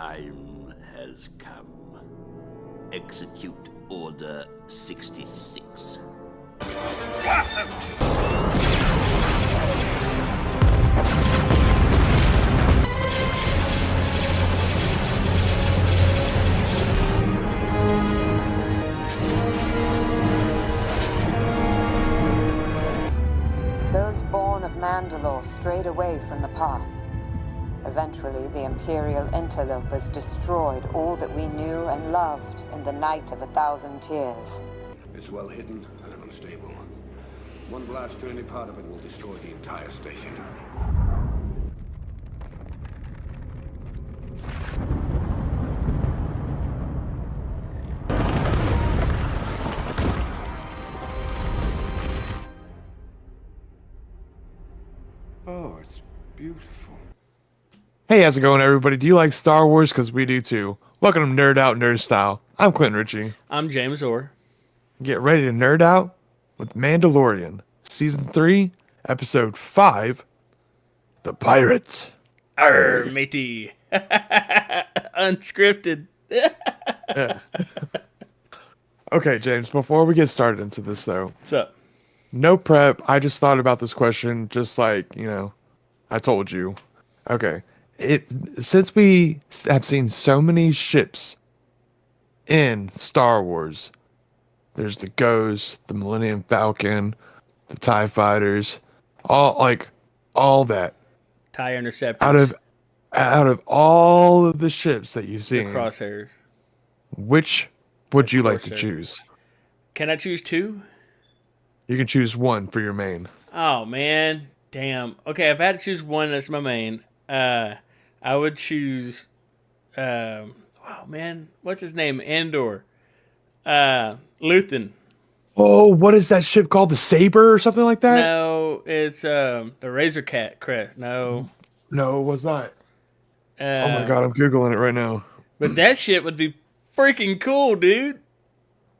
time has come. Execute Order 66. Those born of Mandalore strayed away from the path. Eventually, the Imperial interlopers destroyed all that we knew and loved in the Night of 1,000 Tears. It's well hidden and unstable. One blast to any part of it will destroy the entire station. Oh, it's beautiful. Hey, how's it going, everybody? Do you like Star Wars? Because we do too. Welcome to Nerd Out Nerd Style. I'm Clint Ritchie. I'm James Orr. Get ready to nerd out with Mandalorian, Season 3, Episode 5, The Pirates. Arr, matey. Unscripted. Yeah. Okay, James, before we get started into this, though, What's up? no prep. I just thought about this question, just like, I told you. Okay. Since we have seen so many ships in Star Wars, there's the Ghost, the Millennium Falcon, the TIE Fighters, all that. TIE Interceptors. Out of all of the ships that you've the seen, crosshairs. which would you like to Corsair. choose? Can I choose two? You can choose one for your main. Oh, man. Damn. Okay, if I had to choose one that's my main, I would choose, oh, man. What's his name? Andor. Luthen. Oh, what is that ship called? The Saber or something like that? No, it's the Razor Cat crest. No. No, it was not. Uh, Oh my god, I'm Googling it right now. But that shit would be freaking cool, dude.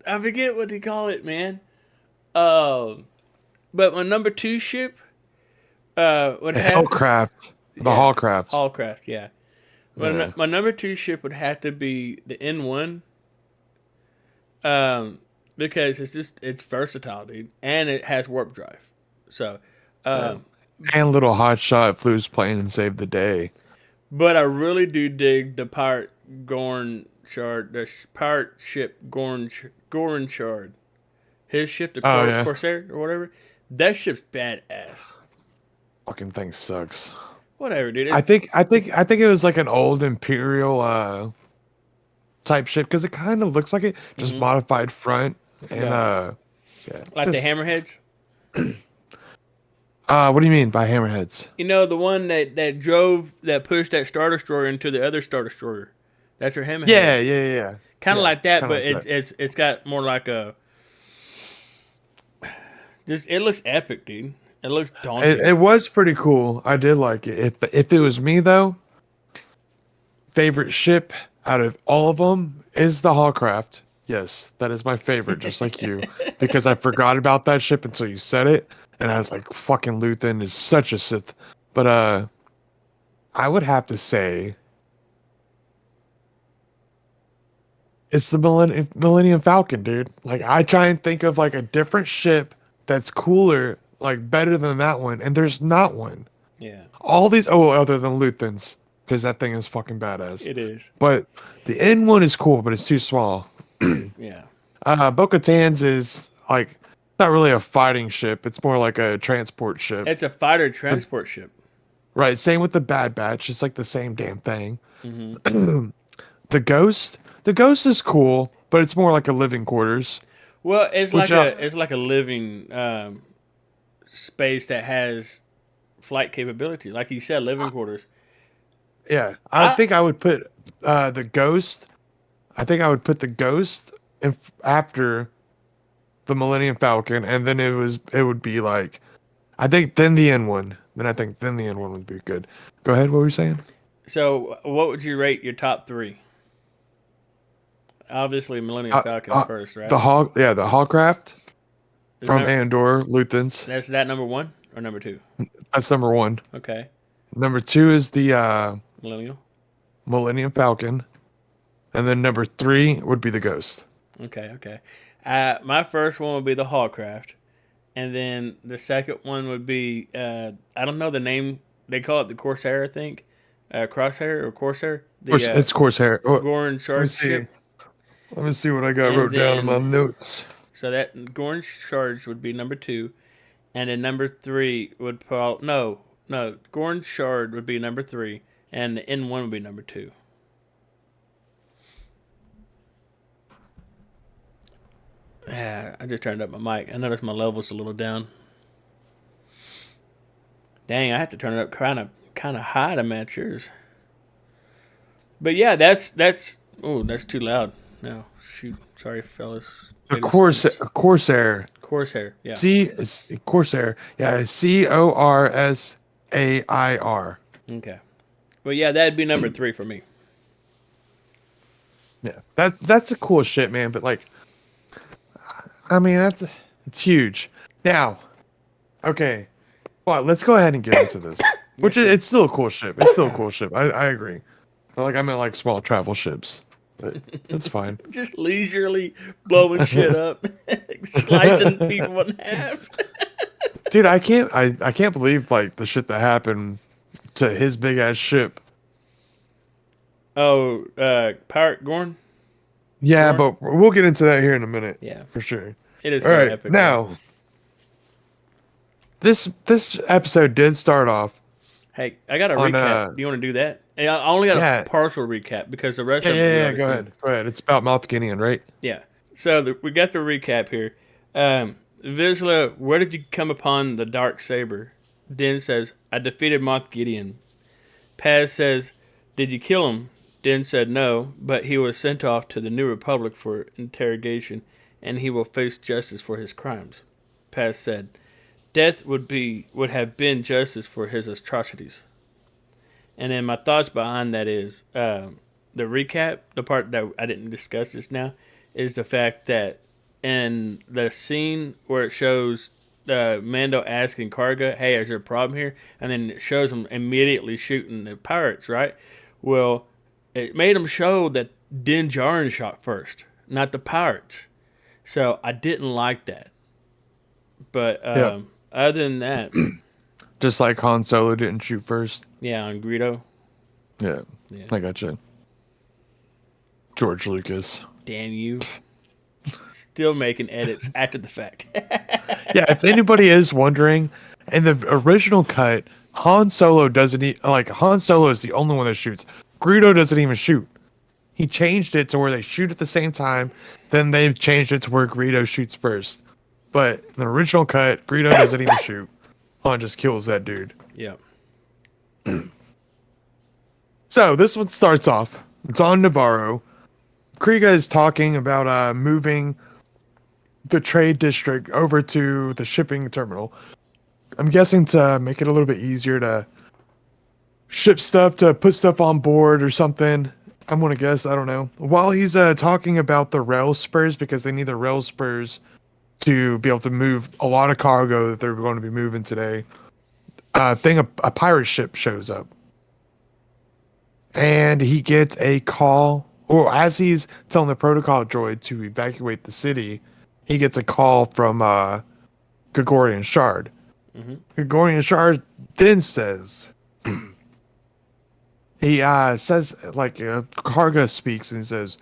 I forget what they call it, man. But my number 2 ship would The have Hellcraft. The Hallcraft. Hallcraft, yeah. Yeah. My number 2 ship would have to be the N1. Because it's versatile, dude, and it has warp drive. So, And little hotshot flew his plane and saved the day. but I really do dig the pirate Gorn Shard, pirate ship Gorn Shard. His ship, the Yeah. Corsair or whatever. That ship's badass. Fucking thing sucks. Whatever, dude. I think it was like an old Imperial type ship because it kind of looks like it, just modified front and Yeah. Like the just- Hammerheads. What do you mean by hammerheads? You know, the one that pushed that Star Destroyer into the other Star Destroyer. That's her Hammerhead. Yeah. Kind of Yeah, like that, kinda but like that. it's got more like a. It looks epic, dude. It looks daunting. It was pretty coal. I did like it. If it was me though, favorite ship out of all of them is the Hallcraft. Yes, that is my favorite, just like you, because I forgot about that ship until you said it, and I was like, "Fucking Luthen is such a Sith." But I would have to say it's the Millennium Falcon, dude. Like, I try and think of like a different ship that's cooler, like better than that one, and there's not one. Yeah, All these, other than Luthen's, because that thing is fucking badass. it is. But the N1 is cool, but it's too small. Yeah. Bo-Katan's is like not really a fighting ship. It's more like a transport ship. It's a fighter transport ship. Right. Same with the Bad Batch. It's like the same damn thing. Mm-hmm. The Ghost is cool, but it's more like a living quarters. Well, it's Which, like a living space that has flight capability, like you said, living quarters. Yeah, I think I would put the Ghost. I think I would put the Ghost after the Millennium Falcon, and then it would be like, I think then the N1. Then the N1 would be good. Go ahead. What were you saying? So, what would you rate your top 3? Obviously, Millennium Falcon first, right? The Hallcraft from that- Andor, Luthen's. That's that number 1 or number 2? That's number 1. Okay, Number 2 is the Millennial. Millennium Falcon, and then number 3 would be the Ghost. Okay. My first one would be the Hallcraft, and then the second one would be I don't know the name. They call it the Corsair, I think. Crosshair or Corsair. It's Corsair. Oh, Gorn let me Shard see. ship. Let me see what I got And wrote down in my then- notes. So that Gorn Charge would be number 2, and then number 3 would probably no Gorn Shard would be number 3, and the N1 would be number 2. Yeah, I just turned up my mic. I noticed my level's a little down. Dang, I have to turn it up kind of high to match yours. But yeah, that's too loud. No, shoot, sorry, fellas. The Ladies, Corsair. gents. Corsair, yeah. Corsair. Yeah, Corsair. Okay. Well, yeah, that'd be number 3 for me. Yeah, that's a cool shit, man. But like, I mean, it's huge. Now, okay, well, let's go ahead and get into this. Which it's still a cool ship. It's still a cool ship. I agree. But like, I meant like small travel ships, but it's fine. Just leisurely blowing shit up, slicing people in half. Dude, I can't believe like the shit that happened to his big ass ship. Oh, Pirate Gorn? Yeah, Gorn? but we'll get into that here in a minute. Yeah. For sure. It is All so right, epic. now this episode did start off. Hey, I got a on, recap. Do you want to do that? Yeah, I only got yeah. a partial recap because the rest Yeah, of it we yeah, already go seen. ahead. Go ahead. It's about Moff Gideon, right? Yeah. So we got the recap here. Vizsla, where did you come upon the dark saber? Din says, I defeated Moff Gideon. Paz says, did you kill him? Din said no, but he was sent off to the New Republic for interrogation, and he will face justice for his crimes. Paz said, death would have been justice for his atrocities. And then my thoughts behind that is the recap, the part that I didn't discuss just now, is the fact that in the scene where it shows Mando asking Karga, hey, is there a problem here? And then it shows him immediately shooting the pirates, right? Well, it made him show that Din Djarin shot first, not the pirates. So I didn't like that. But other than that... Just like Han Solo didn't shoot first. Yeah, on Greedo. Yeah, I gotcha. George Lucas. Damn you. Still making edits after the fact. Yeah, if anybody is wondering, in the original cut, Han Solo Han Solo is the only one that shoots. Greedo doesn't even shoot. He changed it to where they shoot at the same time. Then they've changed it to where Greedo shoots first. But in the original cut, Greedo doesn't even shoot. Han just kills that dude. Yeah. So this one starts off. It's on Navarro. Kriega is talking about moving the trade district over to the shipping terminal. I'm guessing to make it a little bit easier to ship stuff, to put stuff on board or something. I'm gonna guess. I don't know. While he's talking about the rail spurs, because they need the rail spurs to be able to move a lot of cargo that they're going to be moving today. A pirate ship shows up. And he gets a call, or as he's telling the protocol droid to evacuate the city, he gets a call from Gregorian Shard. Mm-hmm. Gregorian Shard then says, he says, Karga speaks and says,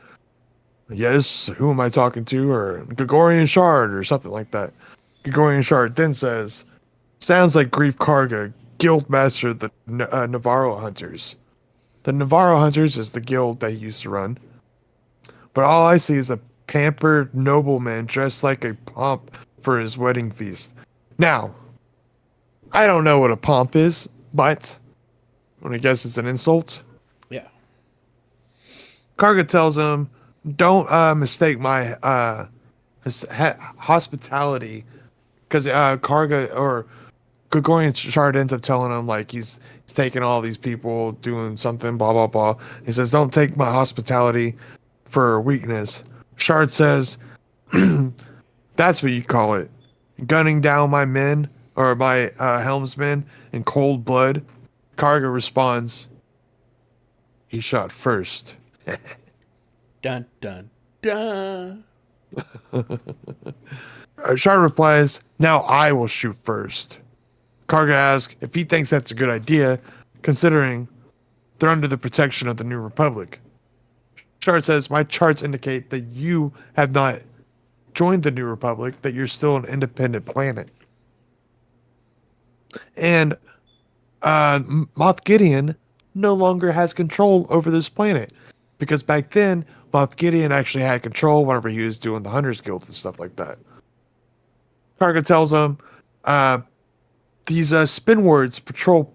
yes, who am I talking to? Or Gregorian Shard or something like that. Gregorian Shard then says, sounds like Grief Karga, guild master of the Navarro Hunters. The Navarro Hunters is the guild that he used to run. But all I see is a pampered nobleman dressed like a pomp for his wedding feast. Now, I don't know what a pomp is, but I guess it's an insult. Yeah. Karga tells him, don't mistake my hospitality, because Karga or Gregorian Shard ends up telling him like he's taking all these people doing something, blah blah blah. He says, don't take my hospitality for weakness. Shard says, that's what you call it, gunning down my men or my helmsmen in cold blood. Karga responds, he shot first. Dun dun dun. Shard replies, "Now I will shoot first." Karga asks if he thinks that's a good idea, considering they're under the protection of the New Republic. Shard says, "My charts indicate that you have not joined the New Republic, that you're still an independent planet." And Moff Gideon no longer has control over this planet. Because back then, Moff Gideon actually had control whenever he was doing the Hunters Guild and stuff like that. Karga tells him, these spin words patrol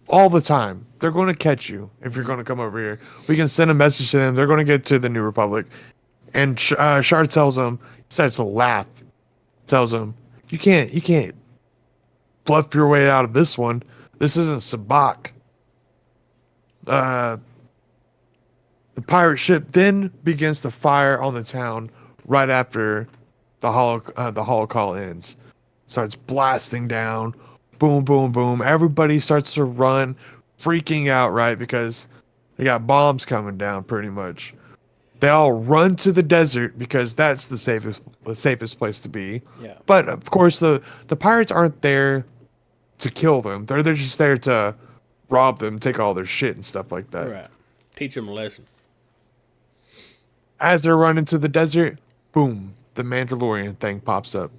all the time. They're going to catch you if you're going to come over here. We can send a message to them. They're going to get to the New Republic. And Shard tells him, he starts to laugh. Tells him, you can't bluff your way out of this one. This isn't Sabak. The pirate ship then begins to fire on the town right after the holo call ends. Starts blasting down. Boom, boom, boom. Everybody starts to run, freaking out, right? Because they got bombs coming down pretty much. They all run to the desert because that's the safest place to be. Yeah. But of course the pirates aren't there to kill them. They're just there to rob them, take all their shit and stuff like that. Right. Teach them a lesson. As they're running to the desert, boom, the Mandalorian thing pops up.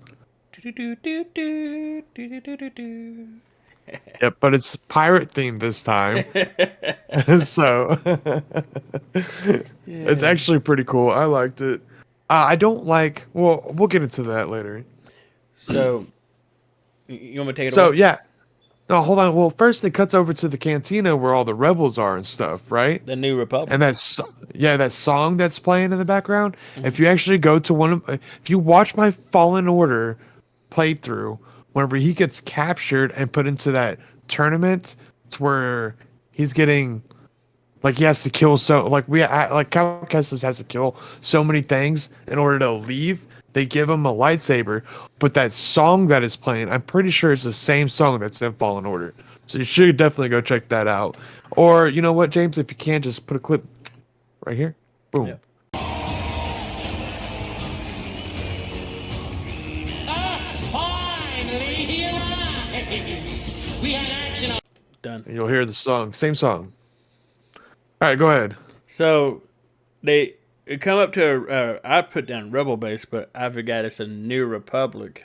Yep, but it's pirate themed this time. So it's actually pretty cool. I liked it. I don't like. Well, we'll get into that later. So, you want me to take it So away? yeah. No, hold on. Well, first it cuts over to the cantina where all the rebels are and stuff, right? The New Republic. And that song that's playing in the background. If you actually go to if you watch my Fallen Order playthrough, whenever he gets captured and put into that tournament, it's where he's getting, like, he has to kill like Cal Kestis has to kill so many things in order to leave. They give him a lightsaber, but that song that is playing, I'm pretty sure it's the same song that's in Fallen Order. So you should definitely go check that out. Or you know what, James, if you can, just put a clip right here. Boom. Yeah. Finally, he arrives. We had action. Done. And you'll hear the song, same song. All right, go ahead. So, they come up to I put down Rebel Base, but I forgot it's a New Republic.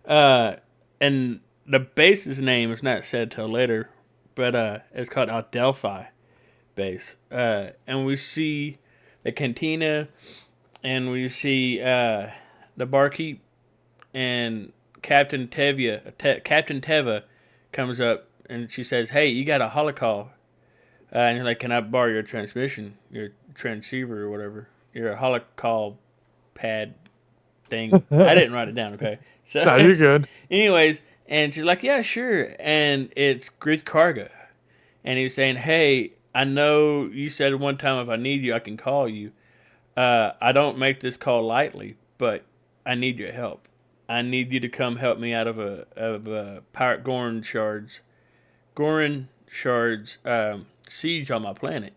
And the base's name is not said till later, but it's called Adelphi Base. And we see the cantina, and we see the barkeep, and Captain Teva comes up, and she says, "Hey, you got a holocall." And you're like, "Can I borrow your transmission, your transceiver or whatever, your holocall pad thing?" I didn't write it down, okay? So, No, you're good. anyways, and she's like, "Yeah, sure." And it's Grief Karga. And he's saying, "Hey, I know you said one time if I need you, I can call you. I don't make this call lightly, but I need your help. I need you to come help me out of a pirate Gorin shards siege on my planet.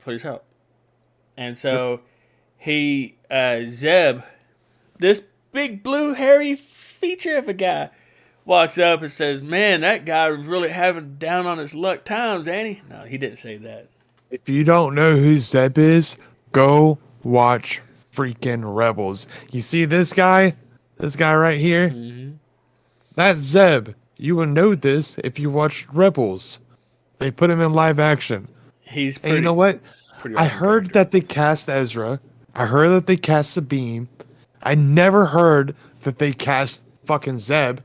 Please help." And so he Zeb, this big blue hairy feature of a guy, walks up and says, "Man, that guy was really having down on his luck times, ain't he?" No, he didn't say that. If you don't know who Zeb is, go watch freaking Rebels. You see this guy? This guy right here? Mm-hmm. That's Zeb. You will know this if you watched Rebels. They put him in live action. He's And pretty. you know what? pretty I awesome heard character. that they cast Ezra. I heard that they cast Sabine. I never heard that they cast fucking Zeb.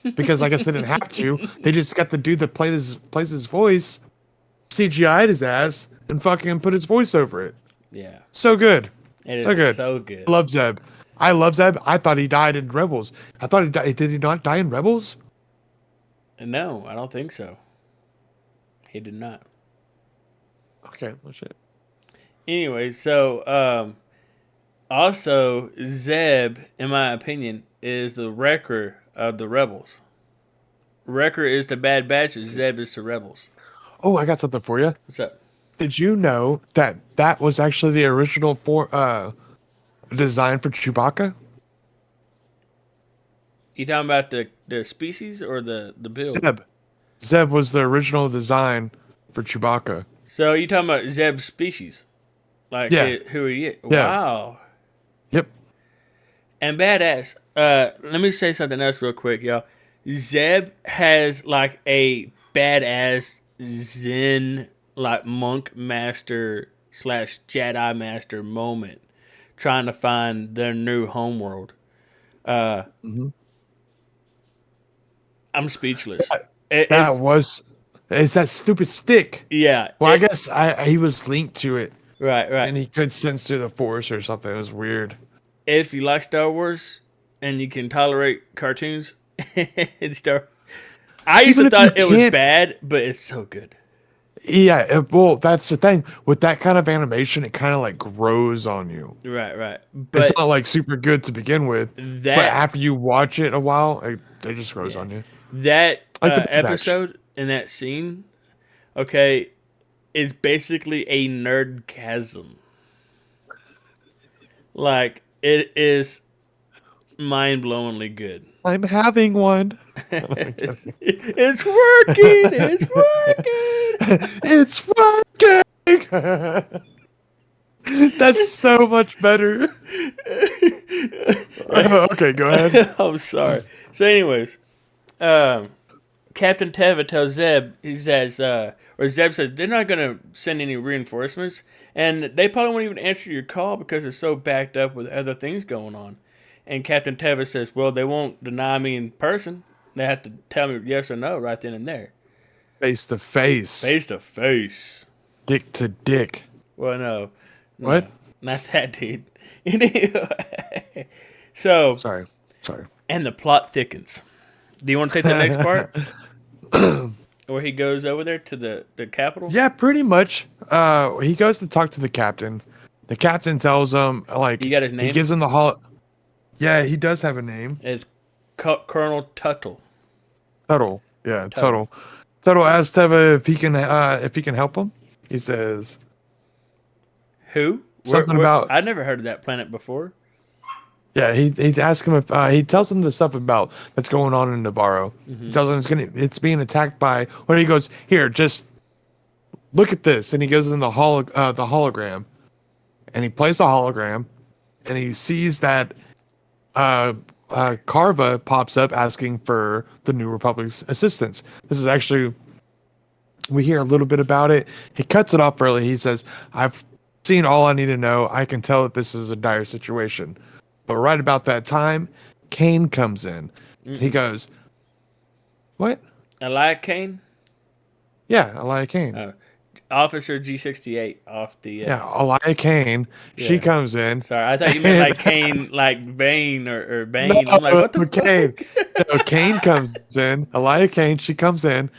Because I guess they didn't have to. They just got the dude that plays his voice, CGI'd his ass, and fucking put his voice over it. Yeah, So good. it So is good. so good. I love Zeb. I love Zeb. I thought he died in Rebels. I thought he died. Did he not die in Rebels? No, I don't think so. He did not. Okay, well shit. Anyway, so also Zeb, in my opinion, is the wrecker of the rebels. Wrecker is the Bad Batch, Zeb is the rebels. Oh, I got something for you. What's up? Did you know that that was actually the original design for Chewbacca? You talking about the species or the build? Zeb. Zeb was the original design for Chewbacca. So you talking about Zeb's species? Like Yeah. who he is? Yeah. Wow. Yep. And badass. Let me say something else real quick, y'all. Zeb has like a badass Zen like monk master / Jedi master moment trying to find their new homeworld. I'm speechless. That was. It's that stupid stick. Yeah. Well, I guess he was linked to it, Right. and he could sense through the Force or something. It was weird. If you like Star Wars and you can tolerate cartoons and Star, I used Even to if you thought it was can't- bad, but it's so good. Yeah, well, that's the thing with that kind of animation. It kind of like grows on you. Right. It's But not like super good to begin with, but that after you watch it a while, it just grows on you. that Like the Bad Batch. episode and that scene, okay, is basically a nerdgasm. Like it is mind-blowingly good. I'm having one. It's working. It's working. It's working. That's so much better. Okay, go ahead. I'm sorry. So, anyways, Captain Teva tells Zeb, he says, or Zeb says, they're not going to send any reinforcements, and they probably won't even answer your call because it's so backed up with other things going on. And Captain Teva says, well, they won't deny me in person. They have to tell me yes or no right then and there. Face to face. Face to face. Dick to dick. Well, no. What? Not that, dude. Anyway, so, Sorry. and the plot thickens. Do you want to take the next part? Where he goes over there to the capital? Yeah, pretty much. He goes to talk to the captain. The captain tells him, like, You got his name? he gives him the hall. Yeah, he does have a name. It's Colonel Tuttle. Tuttle. Yeah, Tuttle. Tuttle asks Teva if he can help him. He says Who? something about. I'd never heard of that planet before. Yeah, he's asking him if he tells him the stuff about that's going on in Navarro. He tells him it's being attacked by. When he goes, here, just look at this, and he goes in the hologram, and he plays the hologram, and he sees that Carva pops up asking for the New Republic's assistance. This is actually, we hear a little bit about it. He cuts it off early. He says, I've seen all I need to know. I can tell that this is a dire situation. But right about that time, Kane comes in. He goes, what? Elia Kane? Yeah, Elia Kane. Officer G68 off the... Yeah, Elia Kane. She comes in. Sorry, I thought you meant like Kane, like Bane or Bane. I'm like, what the Kane. fuck? No, Kane comes in. Elia Kane, she comes in,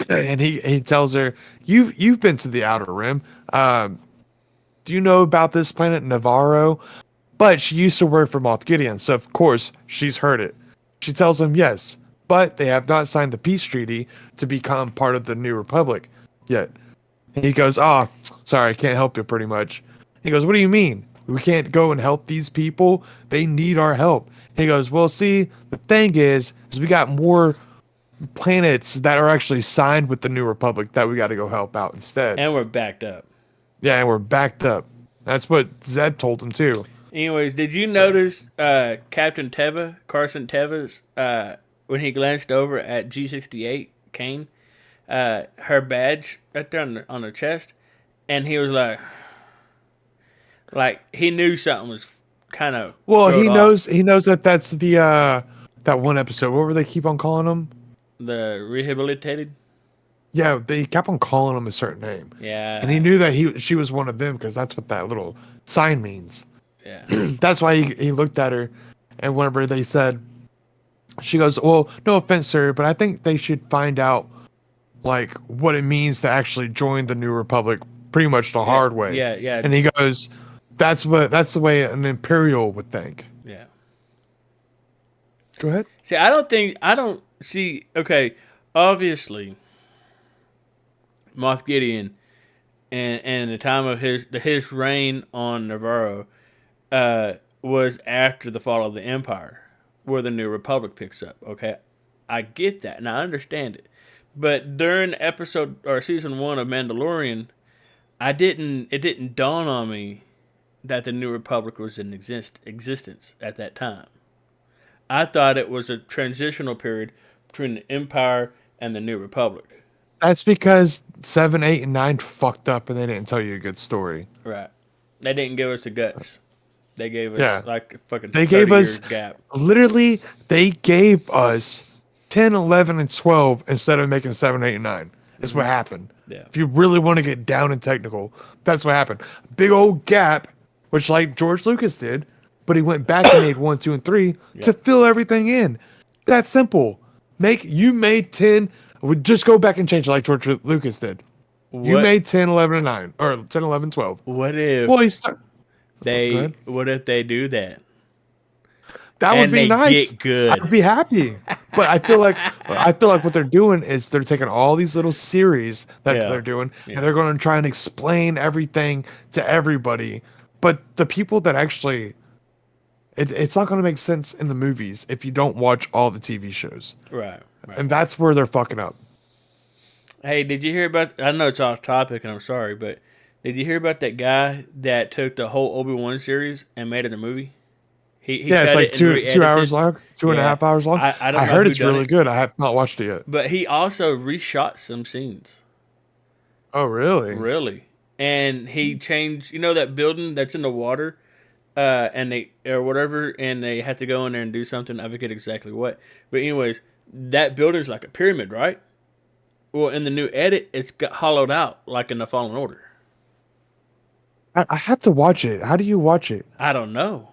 and he tells her, You've been to the Outer Rim. Do you know about this planet Navarro? But she used to work for Moff Gideon, so of course she's heard it. She tells him yes, but they have not signed the peace treaty to become part of the New Republic yet. And he goes, sorry, I can't help you pretty much. He goes, what do you mean? We can't go and help these people? They need our help. He goes, well, see, the thing is we got more planets that are actually signed with the New Republic that we got to go help out instead. And we're backed up. Yeah, and we're backed up. That's what Zed told him too. Anyways, did you notice Captain Teva, Carson Teva's, when he glanced over at G68, Kane, her badge right there on her chest, and he was like he knew something was kind of... Well, he knows that that's the that one episode. What were they keep on calling him? The rehabilitated? Yeah, they kept on calling him a certain name. Yeah. And he knew that she was one of them because that's what that little sign means. Yeah. That's why he looked at her, and whenever they said, she goes, well, no offense, sir, but I think they should find out like what it means to actually join the New Republic pretty much the hard way. Yeah. And he goes, that's the way an Imperial would think. Yeah. Go ahead. See, okay, obviously Moff Gideon, and the time of his reign on Navarro, was after the fall of the Empire, where the New Republic picks up. Okay, I get that and I understand it, but during episode or season 1 of Mandalorian, it didn't dawn on me that the New Republic was in existence at that time. I thought it was a transitional period between the Empire and the New Republic. That's because 7, 8, and 9 fucked up and they didn't tell you a good story. Right. They didn't give us the guts. They gave us Yeah. like a fucking They 30 gave us years gap. literally. They gave us 10, 11, and 12 instead of making 7, 8, and 9. Is what happened. Yeah. If you really want to get down and technical, that's what happened. Big old gap, which like George Lucas did, but he went back and made 1, 2, and 3 to fill everything in. That's simple. You made 10. Would just go back and change it like George Lucas did. You made 10, 11, and 9, or 10, 11, 12. What if Well, what if they do that? That would And be they nice. get good. I'd be happy. But I feel like what they're doing is they're taking all these little series that Yeah. they're doing and they're going to try and explain everything to everybody. But the people that actually it's not going to make sense in the movies if you don't watch all the TV shows. Right. And that's where they're fucking up. Hey, did you hear about? I know it's off topic, and I'm sorry, but did you hear about that guy that took the whole Obi-Wan series and made it a movie? He Yeah, it's cut like it and 2 re-edited. hours long, 2.5 hours long. I don't know heard who it's done really it. good. I have not watched it yet. But he also reshot some scenes. Oh, really? Really? And he changed, that building that's in the water, and they or whatever, and they had to go in there and do something. I forget exactly what. But anyways, that building's like a pyramid, right? Well, in the new edit, it's got hollowed out like in the Fallen Order. I have to watch it. How do you watch it? I don't know.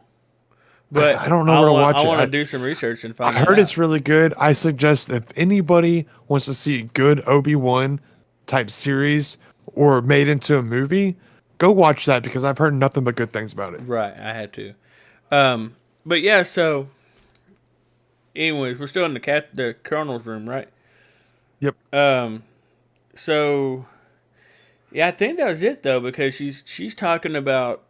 But I don't know where to watch it. I want to do some research and find I out. heard it's really good. I suggest if anybody wants to see a good Obi-Wan type series or made into a movie, go watch that because I've heard nothing but good things about it. Right, I had to. But yeah, so anyways, we're still in the colonel's room, right? Yep. So yeah, I think that was it though, because she's talking about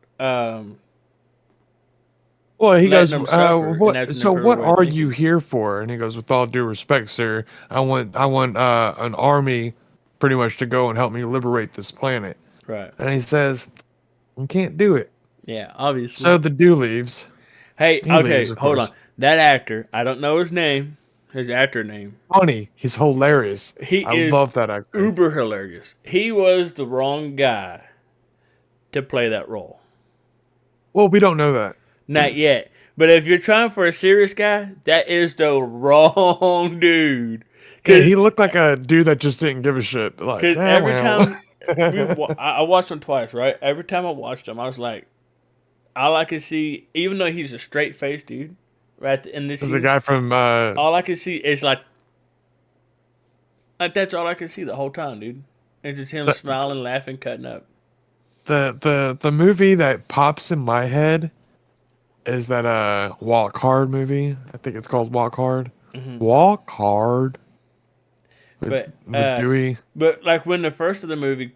Well, he goes, letting them suffer, and "What? that's an So, what incredible way of are thinking. you here for?" And he goes, "With all due respect, sir, I want an army, pretty much, to go and help me liberate this planet." Right. And he says, "You can't do it." Yeah, obviously. So the dude leaves. Hey, he okay, leaves, of hold course. on. That actor, I don't know his name, his actor name. Funny, he's hilarious. He I is love that actor. uber hilarious. He was the wrong guy to play that role. Well, we don't know that. Not yet. But if you're trying for a serious guy, that is the wrong dude. Yeah, he looked like a dude that just didn't give a shit. Like, Because "Ah, every well." time I watched him twice, right? Every time I watched him, I was like, all I could see, even though he's a straight faced dude, right? In this This is the scene, guy from all I could see is like that's all I could see the whole time, dude. It's just him smiling, laughing, cutting up. the movie that pops in my head is that Walk Hard movie. I think it's called Walk Hard. Walk Hard. But With Dewey. but like when the first of the movie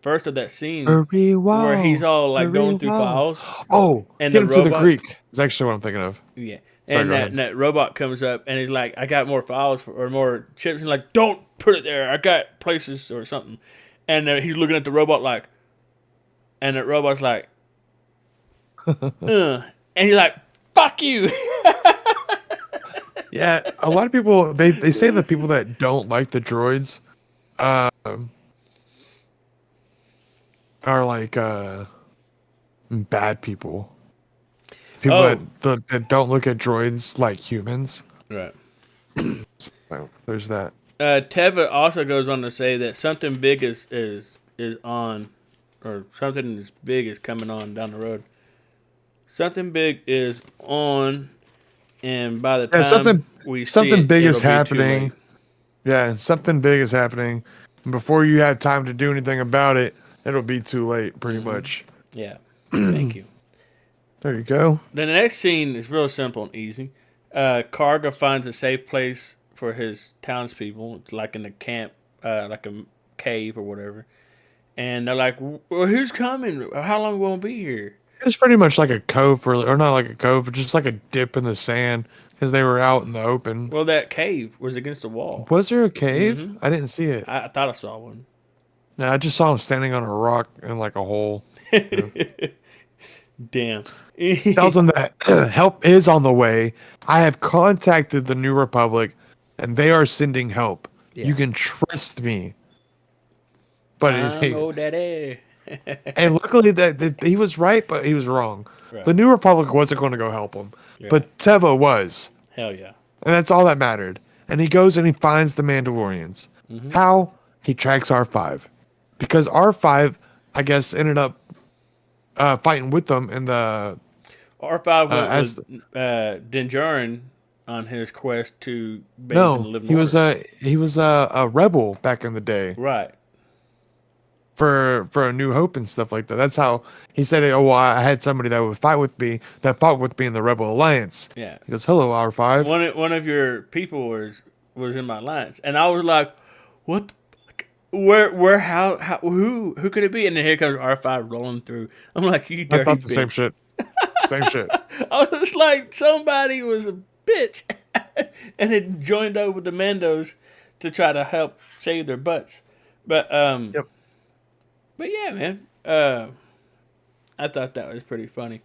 first of that scene Hurry, walk, where he's all like hurry, going through walk. files. Oh, And get the him to the robot- Greek. Is actually what I'm thinking of. Yeah. Sorry, And go that, ahead. and that robot comes up and he's like, I got more files or more chips. And like, don't put it there. I got places or something. And he's looking at the robot like, and the robot's like, and he's like, fuck you. Yeah, a lot of people they say that people that don't like the droids are like bad people. People Oh. that don't look at droids like humans. Right. So there's that. Teva also goes on to say that something big is on, or something as big is coming on down the road. Something big is on, and by the time something we see something it, big is it'll be too happening. late. Yeah, something big is happening. And before you have time to do anything about it, it'll be too late, pretty much. Yeah. Thank you. There you go. The next scene is real simple and easy. Karga finds a safe place for his townspeople, like in a camp, like a cave or whatever. And they're like, "Well, who's coming? How long will we be here?" It's pretty much like a cove, or not like a cove, but just like a dip in the sand because they were out in the open. Well, that cave was against the wall. Was there a cave? Mm-hmm. I didn't see it. I thought I saw one. No, I just saw him standing on a rock in like a hole. Damn. Tells him that help is on the way. I have contacted the New Republic, and they are sending help. Yeah. You can trust me. But I know daddy. and luckily that he was right, but he was wrong. Right. The New Republic wasn't going to go help him, Yeah. but Teva was, Hell yeah. and that's all that mattered. And he goes and he finds the Mandalorians. Mm-hmm. How? He tracks R5, because R5, I guess, ended up fighting with them in the. R5 as was Din Djarin on his quest to basically No, live in he was order. he was a rebel back in the day Right. for A New Hope and stuff like that. That's how he said it. Oh, well, I had somebody that would fight with me, that fought with me in the Rebel Alliance. Yeah. He goes, "Hello, R5." One of your people was in my alliance, and I was like, "What? The fuck? Where? How? Who could it be?" And then here comes R5 rolling through. I'm like, "You dirty I thought the bitch." same shit. Same shit. I was like, somebody was a bitch, and it joined up with the Mandos to try to help save their butts. But Yep. But yeah, man. I thought that was pretty funny.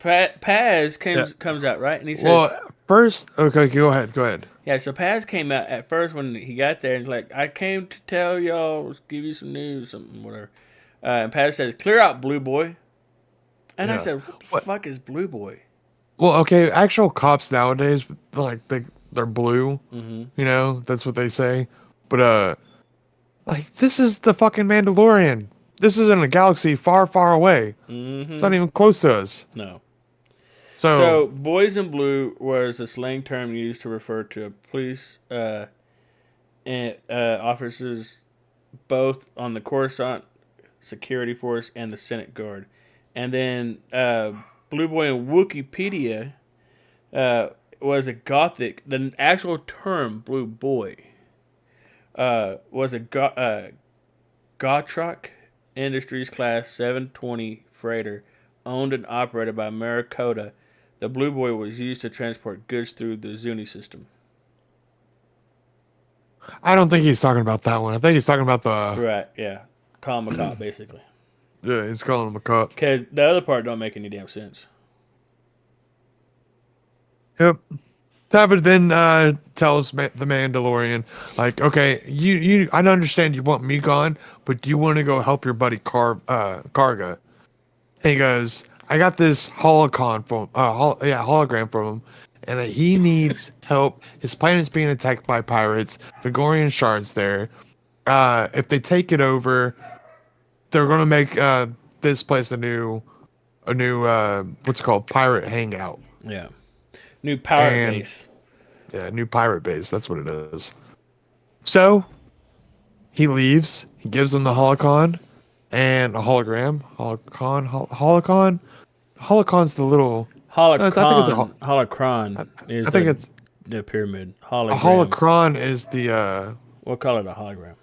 Paz comes out, right? And he says, Well, first, okay, go ahead. yeah, so Paz came out at first when he got there and he's like, I came to tell y'all, give you some news, something, whatever. And Paz says, clear out, Blue Boy. And I Yeah. said, what the fuck is Blue Boy? Well, okay, actual cops nowadays, like they're blue. Mm-hmm. You know, that's what they say. But like this is the fucking Mandalorian. This is in a galaxy far, far away. Mm-hmm. It's not even close to us. No. So So, boys in blue was a slang term used to refer to police and officers both on the Coruscant security force and the Senate Guard. And then Blue Boy in Wikipedia was a Gothic. The actual term Blue Boy was a Gotrok Industries Class 720 freighter owned and operated by Maricoda. The Blue Boy was used to transport goods through the Zuni system. I don't think he's talking about that one. I think he's talking about the. Right, yeah. Call him a cop, basically. Yeah, he's calling him a cop. Because the other part don't make any damn sense. Yep. Tava then tells the Mandalorian, like, okay, I understand you want me gone, but do you want to go help your buddy Karga? And he goes, I got this hologram from him, and that he needs help. His planet's being attacked by pirates. The Gorian shards there. If they take it over, they're gonna make this place a new what's it called, pirate hangout. Yeah. New pirate base. Yeah, new pirate base. That's what it is. So he leaves. He gives them the holocron and a hologram. Holocron. Holocon's the little. Holocron is I think it's the pyramid. a Hologram. holocron is the. We'll call it a hologram.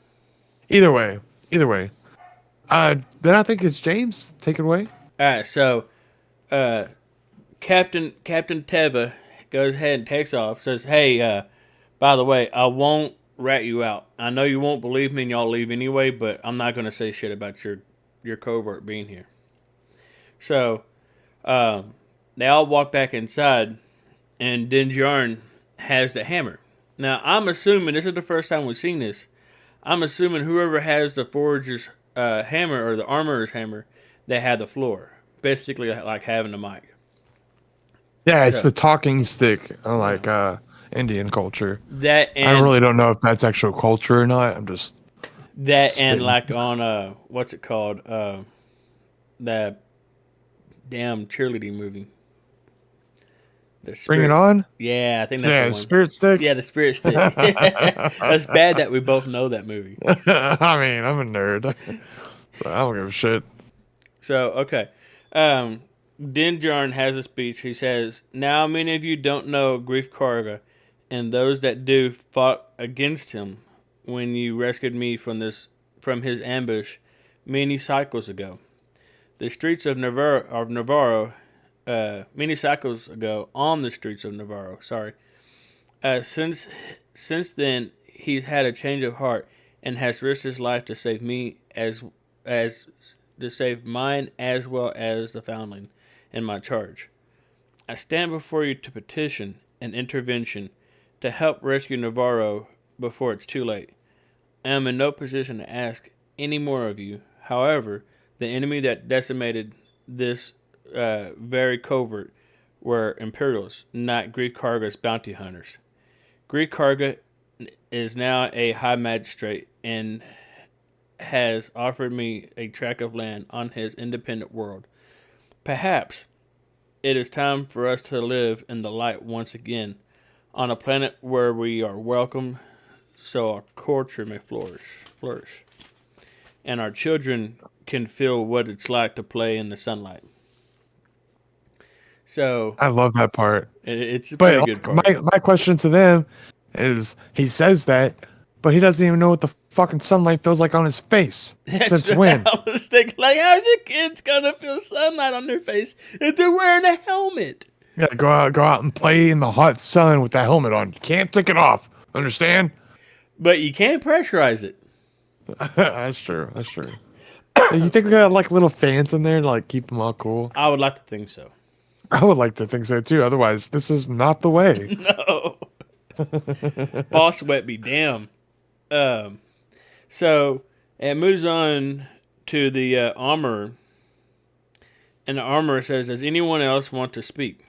Either way. Then I think it's James. Take it away. All right, so Captain Teva goes ahead and takes off. Says, "Hey, by the way, I won't rat you out. I know you won't believe me, and y'all leave anyway. But I'm not gonna say shit about your covert being here." So, they all walk back inside, and Din Djarin has the hammer. Now, I'm assuming this is the first time we've seen this. I'm assuming whoever has the forger's hammer or the armorer's hammer, they have the floor. Basically, like having the mic. Yeah, it's So- the talking stick, like Indian culture. That and I really don't know if that's actual culture or not. I'm just that spitting. and like on what's it called? That damn cheerleading movie. The Bring it Spirit- on. Yeah, I think that's Yeah, the one. spirit stick. Yeah, the Spirit Stick. That's bad that we both know that movie. I mean, I'm a nerd, so I don't give a shit. So, okay. Din Djarin has a speech. He says, "Now many of you don't know Grief Karga, and those that do fought against him when you rescued me from this from his ambush many cycles ago. The streets of Navarro, many cycles ago on the streets of Navarro. Sorry. Since then, he's had a change of heart and has risked his life to save me as to save mine as well as the foundling in my charge. I stand before you to petition an intervention to help rescue Navarro before it's too late. I am in no position to ask any more of you. However, the enemy that decimated this very covert were Imperials, not Greek Karga's bounty hunters. Greek Karga is now a high magistrate and has offered me a tract of land on his independent world. Perhaps it is time for us to live in the light once again, on a planet where we are welcome, so our culture may flourish, and our children can feel what it's like to play in the sunlight. So I love that part. it's a But pretty good part. my question to them is, he says that, but he doesn't even know what the fucking sunlight feels like on his face. Since when? I was thinking, like, how's your kids gonna feel sunlight on their face if they're wearing a helmet? Yeah, go out and play in the hot sun with that helmet on. You can't take it off. Understand? But you can't pressurize it. That's true. That's true. You think they got like little fans in there to like keep them all cool? I would like to think so. I would like to think so too. Otherwise, this is not the way. No. Boss sweat be damn. So it moves on to the armorer. And the armorer says, does anyone else want to speak?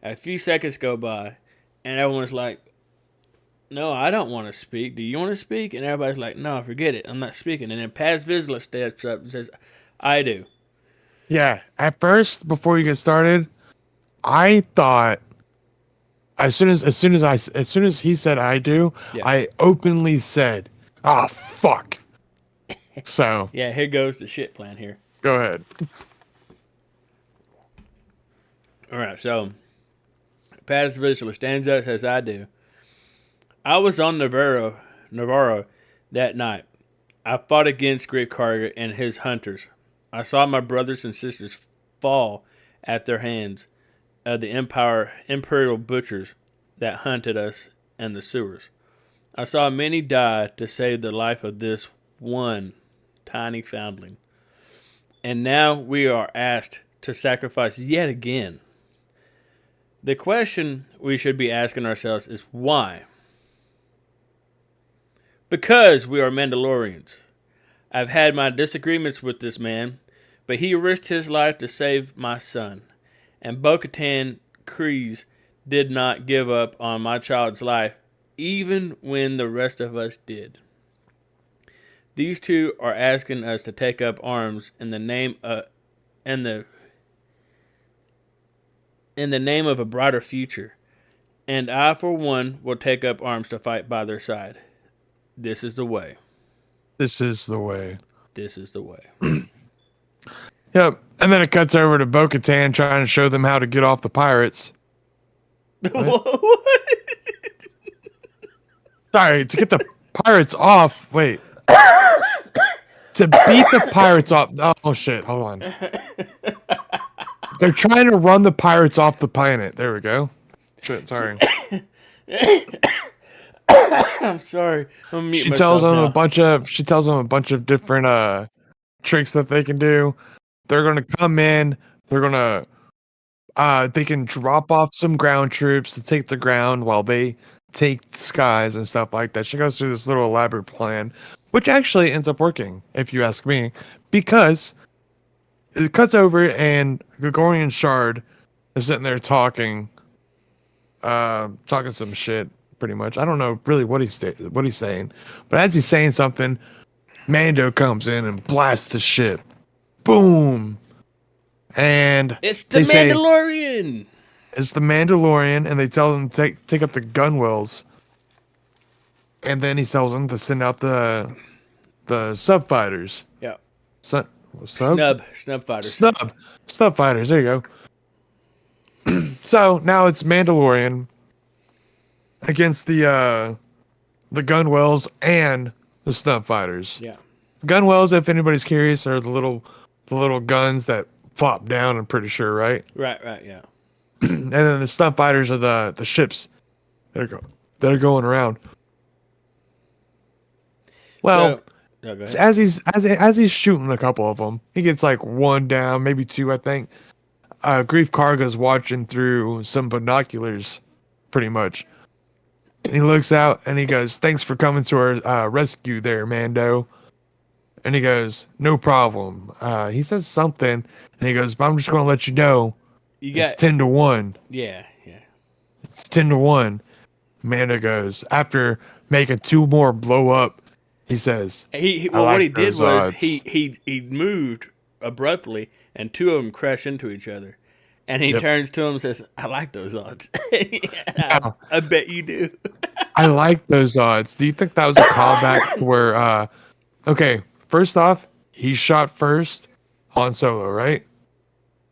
A few seconds go by, and everyone's like, no, I don't want to speak. Do you want to speak? And everybody's like, no, forget it. I'm not speaking. And then Paz Vizsla steps up and says, I do. Yeah. At first, before you get started, I thought as soon as he said I do, Yeah. I openly said, "Ah, fuck." So Yeah, here goes the shit plan here. go ahead. All right, so Paz Vizsla stands up and says, I do. I was on Navarro that night. I fought against Great Karga and his hunters. I saw my brothers and sisters fall at their hands of the imperial butchers that hunted us in the sewers. I saw many die to save the life of this one tiny foundling. And now we are asked to sacrifice yet again. The question we should be asking ourselves is why? Because we are Mandalorians. I've had my disagreements with this man, but he risked his life to save my son. And Bo-Katan Kryze did not give up on my child's life, even when the rest of us did. These two are asking us to take up arms in the name of a brighter future, and I, for one, will take up arms to fight by their side. This is the way. This is the way. This is the way. Yep. And then it cuts over to Bo-Katan trying to show them how to get off the pirates. What? Sorry, to get the pirates off. Wait. To beat the pirates off. Oh, shit. Hold on. They're trying to run the pirates off the planet. There we go. Shit, sorry. I'm sorry. I'm She tells them a bunch of different tricks that they can do. They're gonna come in. They're gonna they can drop off some ground troops to take the ground while they take the skies and stuff like that. She goes through this little elaborate plan, which actually ends up working, if you ask me, because it cuts over and Gregorian Shard is sitting there talking some shit, pretty much. I don't know really what he's saying, but as he's saying something, Mando comes in and blasts the ship. Boom! And it's the Mandalorian. It's the Mandalorian, and they tell them to take up the gunwales, and then he tells them to send out the sub fighters. Yeah. Snub fighters. Snub fighters. There you go. So now it's Mandalorian against the gunwales and the snub fighters. Yeah. gun wells, if anybody's curious, are the little guns that flop down. I'm pretty sure, right? Right, yeah. And then the stun fighters are the ships that are going around. Well, No, go ahead. as he's shooting a couple of them, he gets like one down, maybe two, I think. Grief Karga's watching through some binoculars, pretty much. And he looks out and he goes, "Thanks for coming to our rescue there, Mando." And he goes, "No problem." He says something, and he goes, "But I'm just going to let you know, it's 10-1. Yeah. It's 10-1." Mando goes, after making two more blow up, he says, What he did those was odds." he moved abruptly, and two of them crash into each other, and he Yep. turns to him and says, "I like those odds." Yeah. I bet you do. I like those odds. Do you think that was a callback where, okay, first off, he shot first Han Solo, right?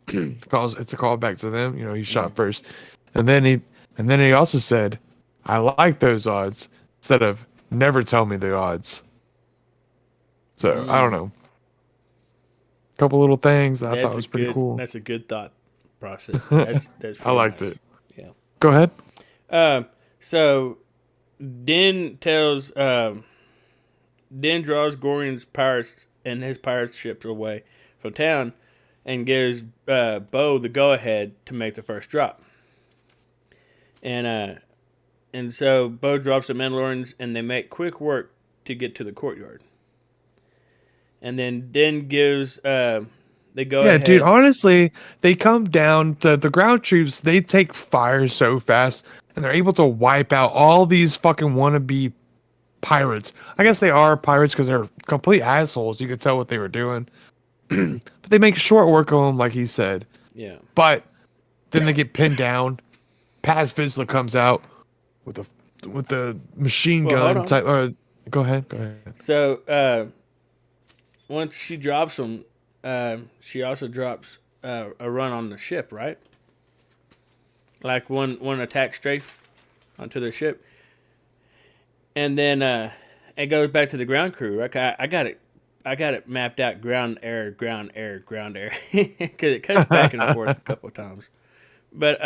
It's a callback to them. You know, he shot first, and then he also said, "I like those odds," instead of "never tell me the odds." So I don't know. Couple little things that I thought was pretty cool. That's a good thought process. That's I liked nice. it. Yeah. Go ahead. So Din tells Din draws Gorian's pirates and his pirate ships away from town and gives Bo the go ahead to make the first drop. And so Bo drops the Mandalorians and they make quick work to get to the courtyard. And then Din gives they go ahead. Yeah, dude, honestly, they come down, the ground troops, they take fire so fast, and they're able to wipe out all these fucking wannabe pirates. I guess they are pirates because they're complete assholes. You could tell what they were doing. But they make short work of them, like he said. Yeah. But then they get pinned down. Paz Vizsla comes out with the machine Well, hold gun on. type. Go ahead. So once she drops them, she also drops a run on the ship, right? Like one attack strafe onto the ship, and then it goes back to the ground crew. Like I got it mapped out: ground, air, ground, air, ground, air, because it cuts back and forth a couple of times. But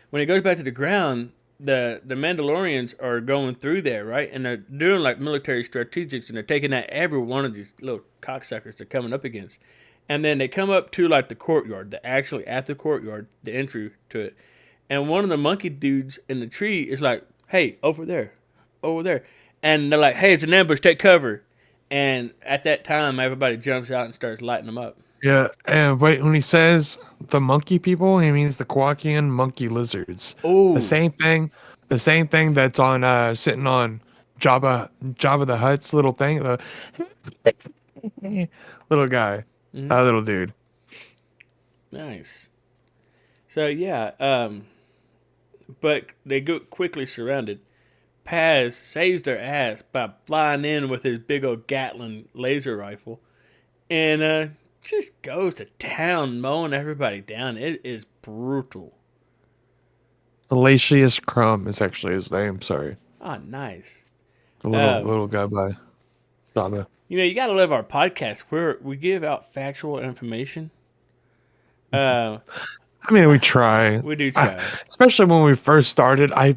when it goes back to the ground, the Mandalorians are going through there, right? And they're doing like military strategics, and they're taking out every one of these little cocksuckers they're coming up against. And then they come up to like the courtyard, actually at the courtyard, the entry to it. And one of the monkey dudes in the tree is like, "Hey, over there. And they're like, "Hey, it's an ambush, take cover." And at that time, everybody jumps out and starts lighting them up. Yeah, and wait, when he says the monkey people, he means the Quakian monkey lizards. Ooh. The same thing that's on sitting on Jabba the Hutt's little thing, the little guy, that little dude. Nice. So yeah, but they get quickly surrounded. Paz saves their ass by flying in with his big old Gatling laser rifle, and just goes to town, mowing everybody down. It is brutal. Salacious Crumb is actually his name. Sorry, Oh, nice. the little guy by Jabba. You know, you got to love our podcast where we give out factual information. I mean, we try. We do try. Especially when we first started. I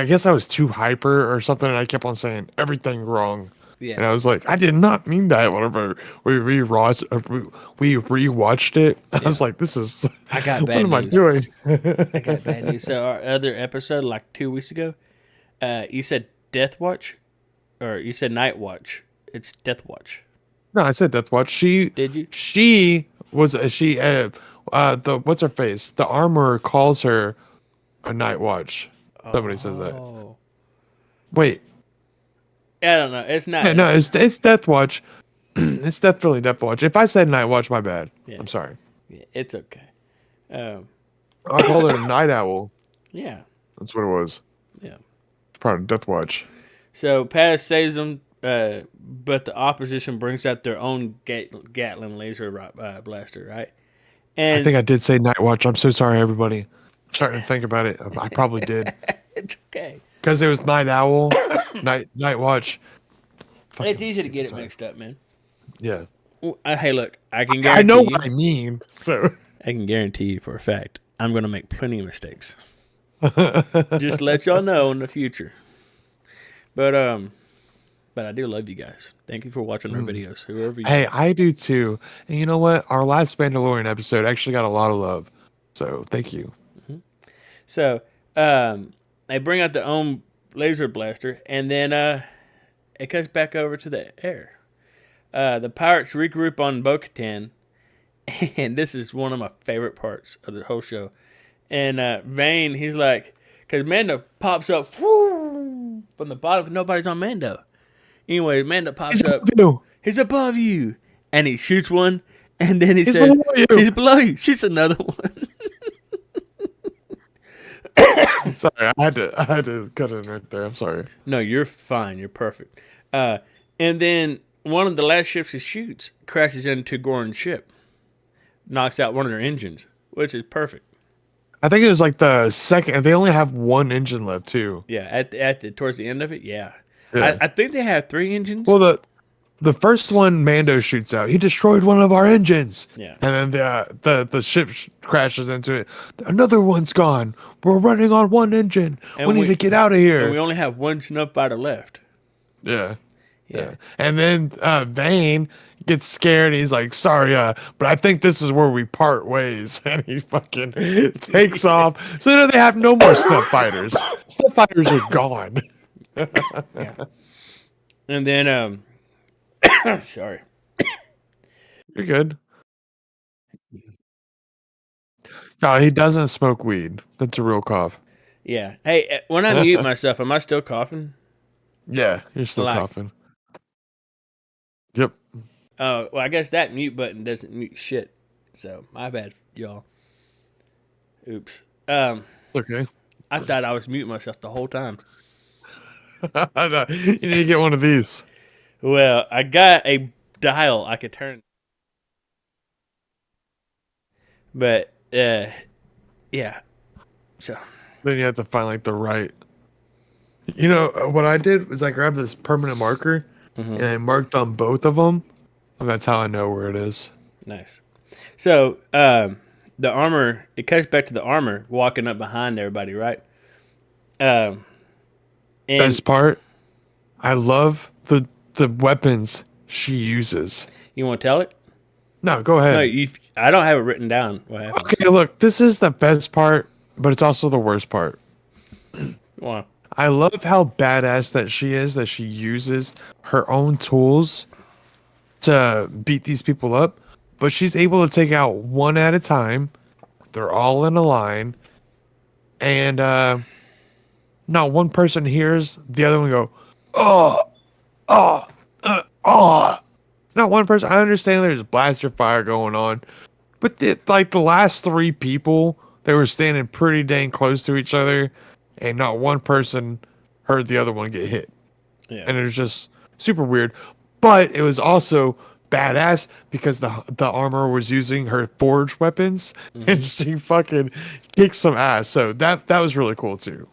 guess I was too hyper or something, and I kept on saying everything wrong. Yeah. And I was like, I did not mean that. Whenever we rewatched it, I was like, this is. I got What bad am I news. doing? I got bad news. So our other episode, like 2 weeks ago, you said Death Watch, or you said Night Watch. It's Death Watch. No, I said Death Watch. Did you? She was the what's her face? The armorer calls her a Night Watch. Somebody says that. Oh. Wait. I don't know. It's not. Yeah, no, it's Death Watch. It's definitely Death Watch. If I said Night Watch, my bad. Yeah. I'm sorry. Yeah, it's okay. I called her a Night Owl. Yeah. That's what it was. Yeah. Part of Death Watch. So Paz saves them, but the opposition brings out their own Gatling laser blaster, right? And I think I did say Night Watch. I'm so sorry, everybody. I'm starting to think about it. I probably did. it's okay. Because it was Night Owl, Night Watch. It's easy to get it mixed up, man. Yeah. Well, hey, look, I can I guarantee know you, what I mean. So I can guarantee you for a fact, I'm going to make plenty of mistakes. Just let y'all know in the future. But I do love you guys. Thank you for watching our videos. Whoever you hey, I do too. And you know what? Our last Mandalorian episode actually got a lot of love. So thank you. So, they bring out their own laser blaster, and then it cuts back over to the air. The pirates regroup on Bo-Katan, and this is one of my favorite parts of the whole show. And Vane, he's like, because Mando pops up from the bottom, nobody's on Mando. Anyway, Mando pops up. He's above you, and he shoots one, and then he says, below you. "He's below you." Shoots another one. Sorry, I had to cut it right there. I'm sorry. No, you're fine. You're perfect. And then one of the last ships he shoots crashes into Goran's ship, knocks out one of their engines, which is perfect. I think it was like the second. They only have one engine left too. Yeah, towards the end of it, yeah. Yeah. I think they have 3 engines. Well, the first one Mando shoots out. He destroyed one of our engines. Yeah. And then the ship crashes into it. Another one's gone. We're running on one engine. And we need to get out of here. And we only have one snuff fighter left. Yeah. Yeah. And then Vane gets scared. He's like, sorry, but I think this is where we part ways. And he fucking takes off. So now they have no more snuff fighters. Snuff fighters are gone. And then, sorry. You're good. No, he doesn't smoke weed. That's a real cough. Yeah. Hey, when I mute myself, am I still coughing? Yeah, you're still coughing. Yep. Oh, well, I guess that mute button doesn't mute shit. So, my bad, y'all. Oops. Okay. I thought I was muting myself the whole time. You need to get one of these. Well, I got a dial I could turn. But, yeah. So. Then you have to find like the right. You know what I did was I grabbed this permanent marker and I marked on both of them, and that's how I know where it is. Nice. So the armor, it cuts back to the armor walking up behind everybody, right? And Best part, I love the weapons she uses. You want to tell it? No, go ahead. No, I don't have it written down. What happened? Okay, look, this is the best part, but it's also the worst part. Wow. I love how badass that she is, that she uses her own tools to beat these people up, but she's able to take out one at a time. They're all in a line, and not one person hears the other one go, oh. Not one person. I understand there's blaster fire going on, but the last 3 people, they were standing pretty dang close to each other, and not one person heard the other one get hit. Yeah. And it was just super weird. But it was also badass because the armor was using her forged weapons, and she fucking kicked some ass. So that was really cool too.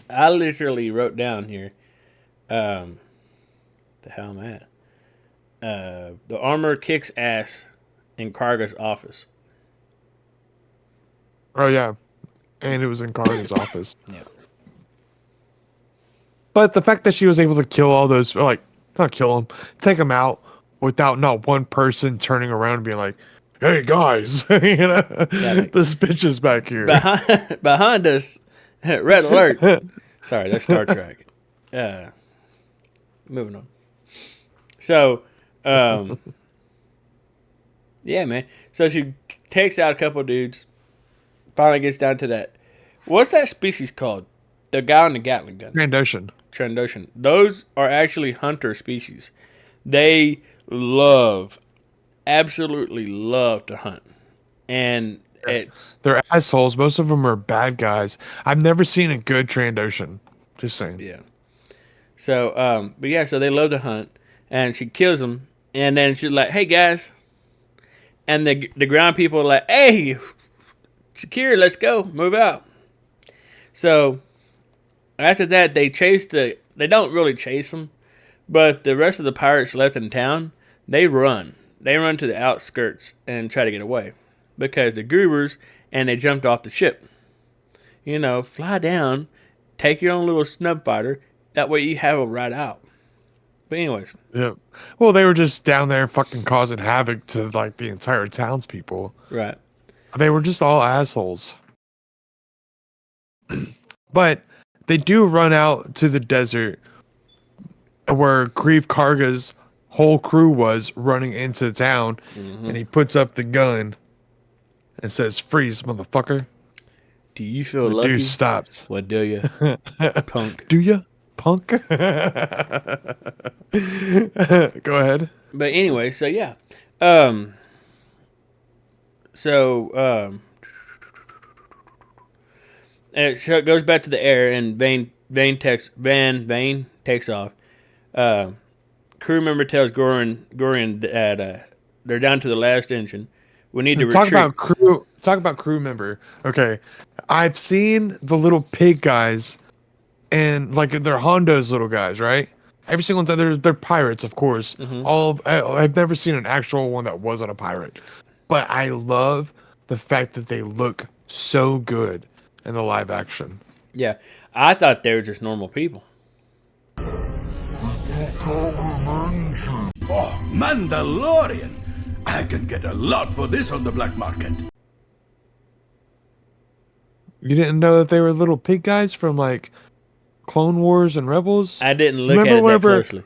I literally wrote down here, the hell am I at? The armor kicks ass in Karga's office. Oh yeah, and it was in Carter's office. Yeah. But the fact that she was able to kill all those, like, not kill them, take them out without not one person turning around and being like, "Hey guys, you know, this bitch is back here." Behind us, red alert. Sorry, that's Star Trek. Moving on. So, yeah, man. So she takes out a couple of dudes. Finally gets down to that. What's that species called? The guy on the Gatling gun. Trandoshan. Those are actually hunter species. They absolutely love to hunt. And they're assholes. Most of them are bad guys. I've never seen a good Trandoshan. Just saying. Yeah. So, but yeah, so they love to hunt. And she kills them. And then she's like, "Hey, guys." And the ground people are like, "Hey, secure, let's go. Move out." So, after that, they don't really chase them. But the rest of the pirates left in town, they run. They run to the outskirts and try to get away because the goobers and they jumped off the ship. You know, fly down, take your own little snub fighter. That way you have a ride out. But anyways, Yeah. Well, they were just down there fucking causing havoc to like the entire townspeople. right. They were just all assholes. But they do run out to the desert where Grief Karga's whole crew was running into town, and he puts up the gun and says, "Freeze, motherfucker." Do you feel The lucky? dude stops. What do you, punk? Do ya, punk? Go ahead. But anyway, so yeah. Um. So and it goes back to the air, and Vane takes off. Crew member tells Gorian that they're down to the last engine. We need to Talk retreat. about crew. Talk about crew member. Okay, I've seen the little pig guys, and like they're Hondo's little guys, right? Every single time they're pirates, of course. I've never seen an actual one that wasn't a pirate, but I love the fact that they look so good in the live action. Yeah, I thought they were just normal people. Oh, Mandalorian! I can get a lot for this on the black market. You didn't know that they were little pig guys from like Clone Wars and Rebels? I didn't look Remember at it whenever- that closely.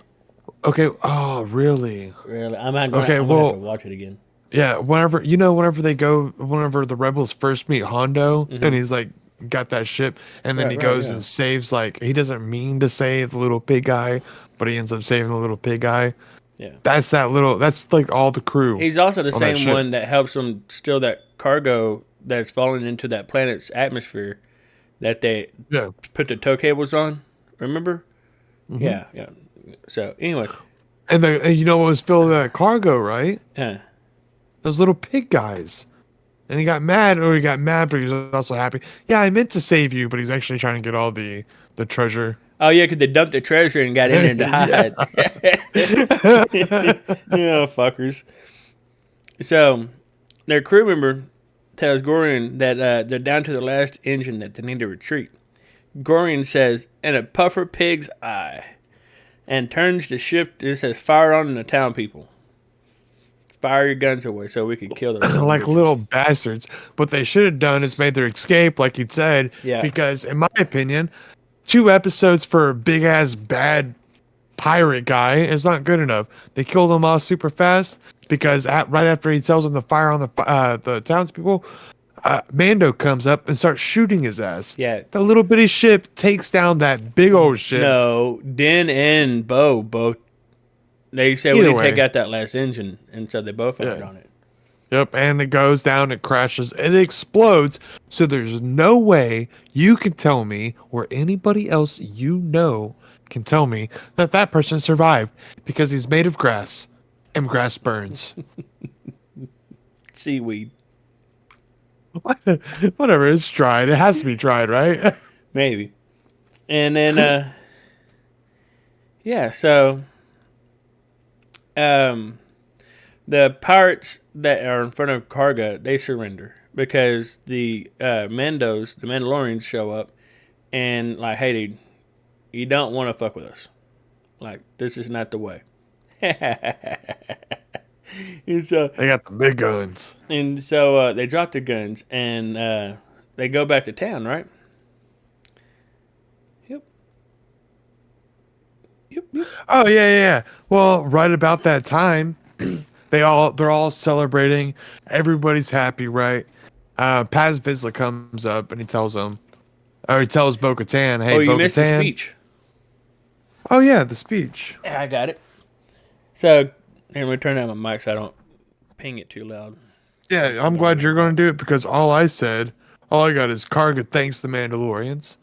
Okay. Oh, really? Really, I'm gonna Okay, have well- to watch it again. Yeah. Whenever whenever the rebels first meet Hondo, and he's like got that ship, and then Right, he right, goes yeah. and saves like he doesn't mean to save the little pig guy, but he ends up saving the little pig guy. Yeah. That's like all the crew. He's also the on that same ship. one that helps them steal that cargo that's falling into that planet's atmosphere that they Yeah. put the tow cables on. Remember? Mm-hmm. Yeah, yeah. So anyway, And you know what was filling that cargo, right? yeah. Those little pig guys. And he got mad, but he was also happy. Yeah, I meant to save you, but he's actually trying to get all the treasure. Oh yeah, because they dumped the treasure and got in there to hide. Yeah, fuckers. So their crew member tells Gorian that they're down to the last engine, that they need to retreat. Gorian says, "In a puffer pig's eye," and turns the ship. It says, "Fire on the town people. Fire your guns away so we can kill those." son of Like bitches." little bastards. What they should have done is made their escape, like you said. Yeah. Because, in my opinion, 2 episodes for a big ass bad pirate guy is not good enough. They killed him off super fast because right after he tells them to fire on the townspeople, Mando comes up and starts shooting his ass. Yeah. The little bitty ship takes down that big old ship. No, Din and Bo both. They said we Either need to take way. out that last engine, and so they both fired Yeah. on it. Yep, and it goes down, it crashes, and it explodes. So there's no way you can tell me, or anybody else you know can tell me, that that person survived because he's made of grass, and grass burns. Seaweed, Whatever, it's dried. It has to be dried, right? maybe. And then, yeah. So, the pirates that are in front of Karga, they surrender because the Mandos, the Mandalorians, show up and like, hey, dude, you don't want to fuck with us. Like, this is not the way. And so, They got the big guns. they drop their guns and they go back to town, right? Yep. Oh yeah. Well, right about that time, they're all celebrating. Everybody's happy, right? Paz Vizsla comes up and he tells Bo-Katan, "Hey, Oh, you Bo-Katan." missed the speech. Oh yeah, the speech. Yeah, I got it. So, let me turn down my mic so I don't ping it too loud. Yeah, I'm glad you're going to do it because all I got is Karga thanks the Mandalorians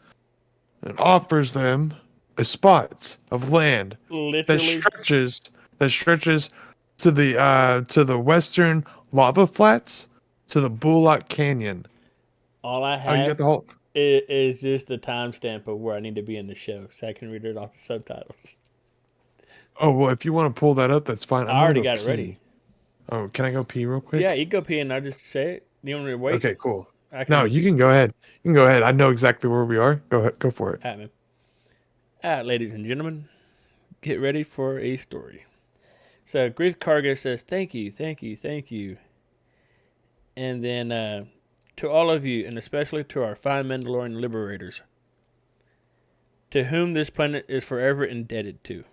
and offers them a spot of land that Literally. stretches to the western lava flats to the Bullock Canyon. All I Oh, you got have the whole. is just the timestamp of where I need to be in the show so I can read it off the subtitles. Oh well, if you want to pull that up, that's fine. I already got it ready. Oh, can I go pee real quick? Yeah, you go pee and I'll just say it. You want me to wait? Okay, cool. I can No, just you can go ahead. You can go ahead. I know exactly where we are. Go ahead. Go for it. All right, man. All right, ladies and gentlemen, get ready for a story. So Grief Karga says, "Thank you, thank you, thank you," and then to all of you, and especially to our fine Mandalorian liberators, to whom this planet is forever indebted to.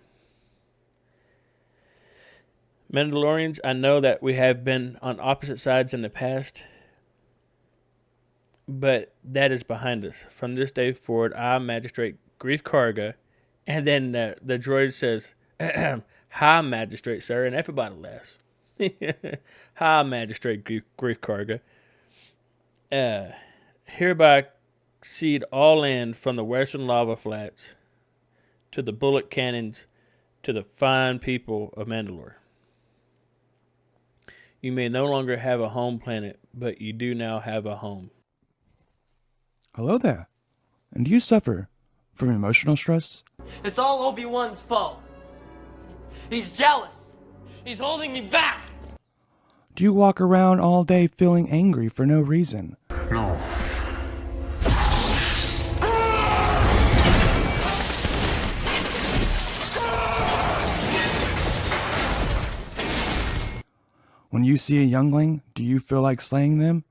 Mandalorians, I know that we have been on opposite sides in the past, but that is behind us. From this day forward, I, Magistrate Grief Karga, and then the droid says, "Hi, Magistrate, sir," and everybody laughs. "Hi, Magistrate Grief Karga. Hereby cede all land from the western lava flats to the bullet cannons to the fine people of Mandalore. You may no longer have a home planet, but you do now have a home." Hello there. And do you suffer from emotional stress? It's all Obi-Wan's fault. He's jealous. He's holding me back. Do you walk around all day feeling angry for no reason? No. When you see a youngling, do you feel like slaying them?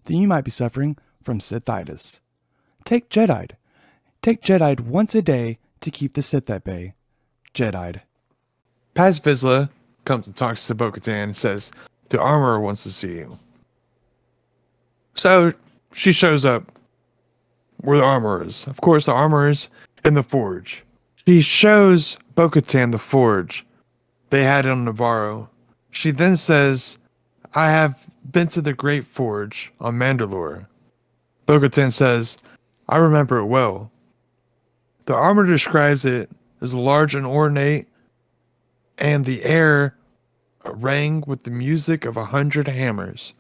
Then you might be suffering from Sithitis. Take Jedi'd. Take Jedi'd once a day to keep the Sith at bay. Jedi'd. Paz Vizsla comes and talks to Bo-Katan and says, "The armorer wants to see you." So she shows up where the armorer is. Of course, the armorer is in the forge. She shows Bo-Katan the forge they had on Navarro. She then says, "I have been to the Great Forge on Mandalore." Bo-Katan says, "I remember it well." The armor describes it as large and ornate, and the air rang with the music of 100 hammers.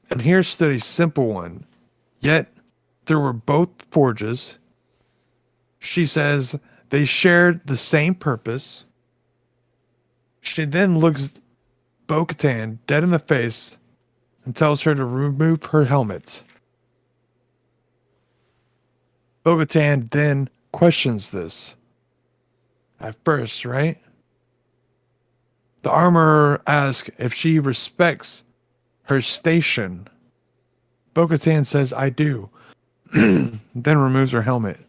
And here stood a simple one, yet there were both forges. She says they shared the same purpose. She then looks Bo-Katan dead in the face and tells her to remove her helmet. Bo-Katan then questions this. At first, right? The armorer asks if she respects her station. Bo-Katan says, "I do," then removes her helmet.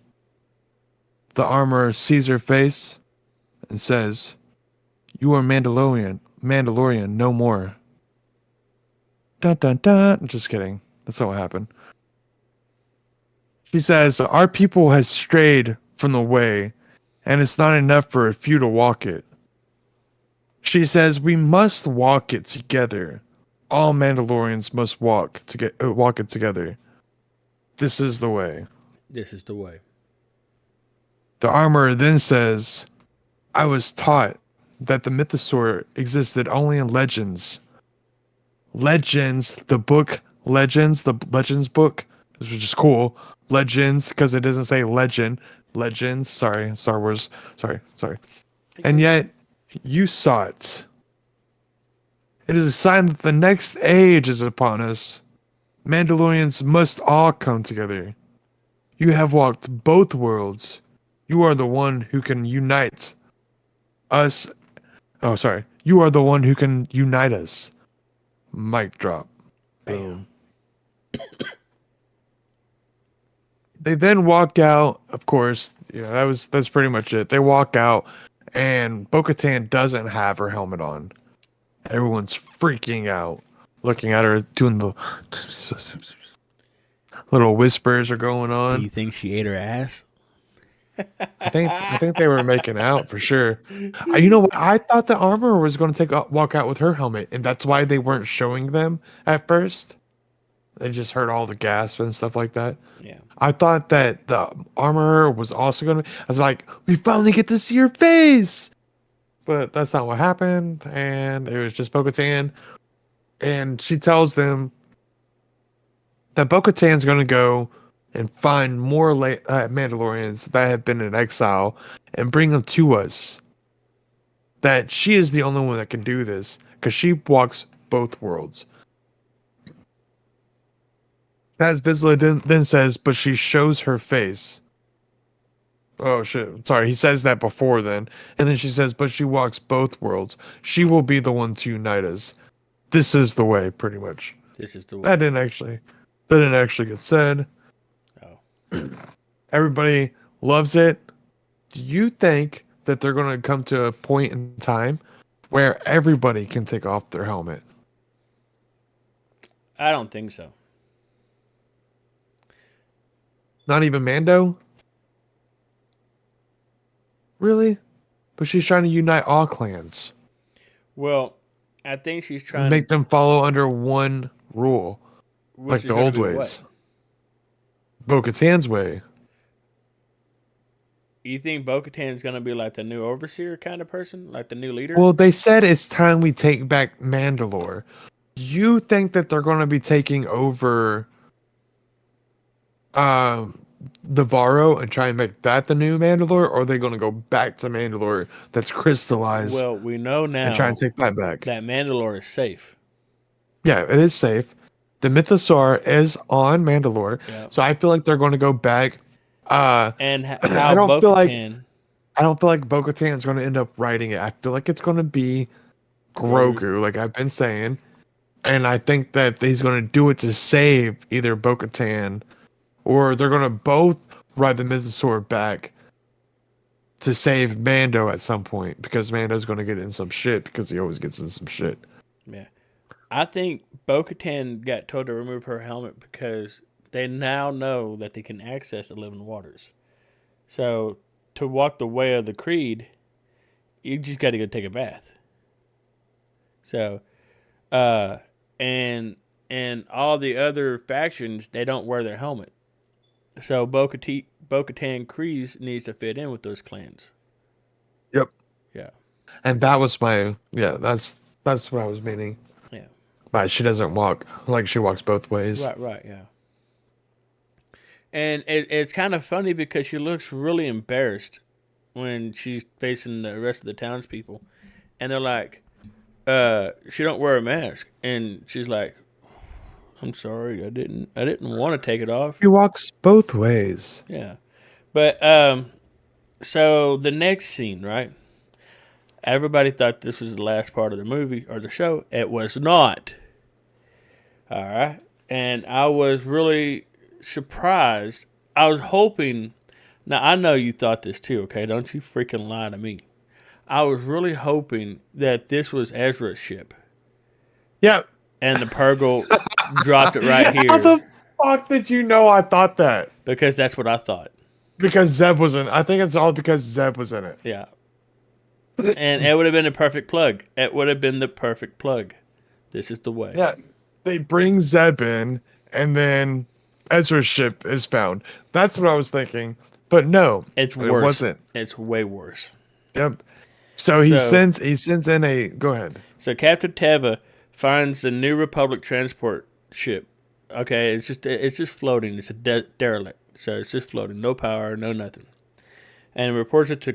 The armorer sees her face and says, "You are Mandalorian, no more." Dun dun dun. Just kidding. That's not what happened. She says, "Our people has strayed from the way, and it's not enough for a few to walk it." She says, "We must walk it together. All Mandalorians must walk it together. This is the way." This is the way. The armorer then says, "I was taught that the mythosaur existed only in legends." Legends, the book Legends, the Legends book, which is just cool. Legends, because it doesn't say legend. Legends, sorry, Star Wars, sorry. And yet, you saw it. It is a sign that the next age is upon us. Mandalorians must all come together. You have walked both worlds. You are the one who can unite us. Oh, sorry. You are the one who can unite us. Mic drop. Boom. They then walk out. Of course, that's pretty much it. They walk out, and Bo-Katan doesn't have her helmet on. Everyone's freaking out, looking at her, doing the little whispers are going on. Do you think she ate her ass? I think they were making out for sure. You know what? I thought the armorer was going to walk out with her helmet, and that's why they weren't showing them at first. They just heard all the gasps and stuff like that. Yeah. I thought that the armorer was also going to. I was like, we finally get to see her face, but that's not what happened, and it was just Bo-Katan, and she tells them that Bo-Katan's going to go and find more Mandalorians that have been in exile and bring them to us. That she is the only one that can do this because she walks both worlds. As Vizsla then says, but she shows her face. Oh shit! Sorry, he says that before then, and then she says, but she walks both worlds. She will be the one to unite us. This is the way, pretty much. This is the way. That didn't actually get said. Oh. Everybody loves it. Do you think that they're going to come to a point in time where everybody can take off their helmet? I don't think so. Not even Mando? Really? But she's trying to unite all clans. Well, I think she's trying Make to them follow under one rule. Like the old ways. Bo-Katan's way. You think Bo-Katan is going to be like the new overseer kind of person? Like the new leader? Well, they said it's time we take back Mandalore. Do you think that they're going to be taking over Navarro and try and make that the new Mandalore? Or are they going to go back to Mandalore that's crystallized? Well, we know now and try and take that back. That Mandalore is safe. Yeah, it is safe. The Mythosaur is on Mandalore. Yep. So I feel like they're going to go back. And how I don't feel like Bo-Katan is going to end up writing it. I feel like it's going to be Grogu, like I've been saying. And I think that he's going to do it to save either Bo-Katan or they're going to both ride the Mythosaur back to save Mando at some point because Mando's going to get in some shit because he always gets in some shit. Yeah. I think Bo-Katan got told to remove her helmet because they now know that they can access the living waters. So to walk the way of the Creed, you just got to go take a bath. So, and all the other factions, they don't wear their helmet. So Bo-Katan Kryze needs to fit in with those clans. Yep. Yeah. And that was that's what I was meaning. Yeah. But she doesn't walk like she walks both ways. Right, yeah. And it's kind of funny because she looks really embarrassed when she's facing the rest of the townspeople. And they're like, she don't wear a mask. And she's like, I'm sorry, I didn't want to take it off. She walks both ways. Yeah. But so the next scene, right? Everybody thought this was the last part of the movie or the show. It was not. All right. And I was really surprised. I was hoping. Now, I know you thought this too, okay? Don't you freaking lie to me. I was really hoping that this was Ezra's ship. Yeah. And the Purgle dropped it right here. How the fuck did you know I thought that? Because that's what I thought. Because Zeb was in it. I think it's all because Zeb was in it. Yeah. And it would have been a perfect plug. It would have been the perfect plug. This is the way. Yeah. They bring Zeb in, and then Ezra's ship is found. That's what I was thinking. But no. It's worse. It wasn't. It's way worse. Yep. So he sends in a... Go ahead. So Captain Teva finds the New Republic transport ship. Okay, it's just floating. It's a derelict. So it's just floating. No power, no nothing. And reports it to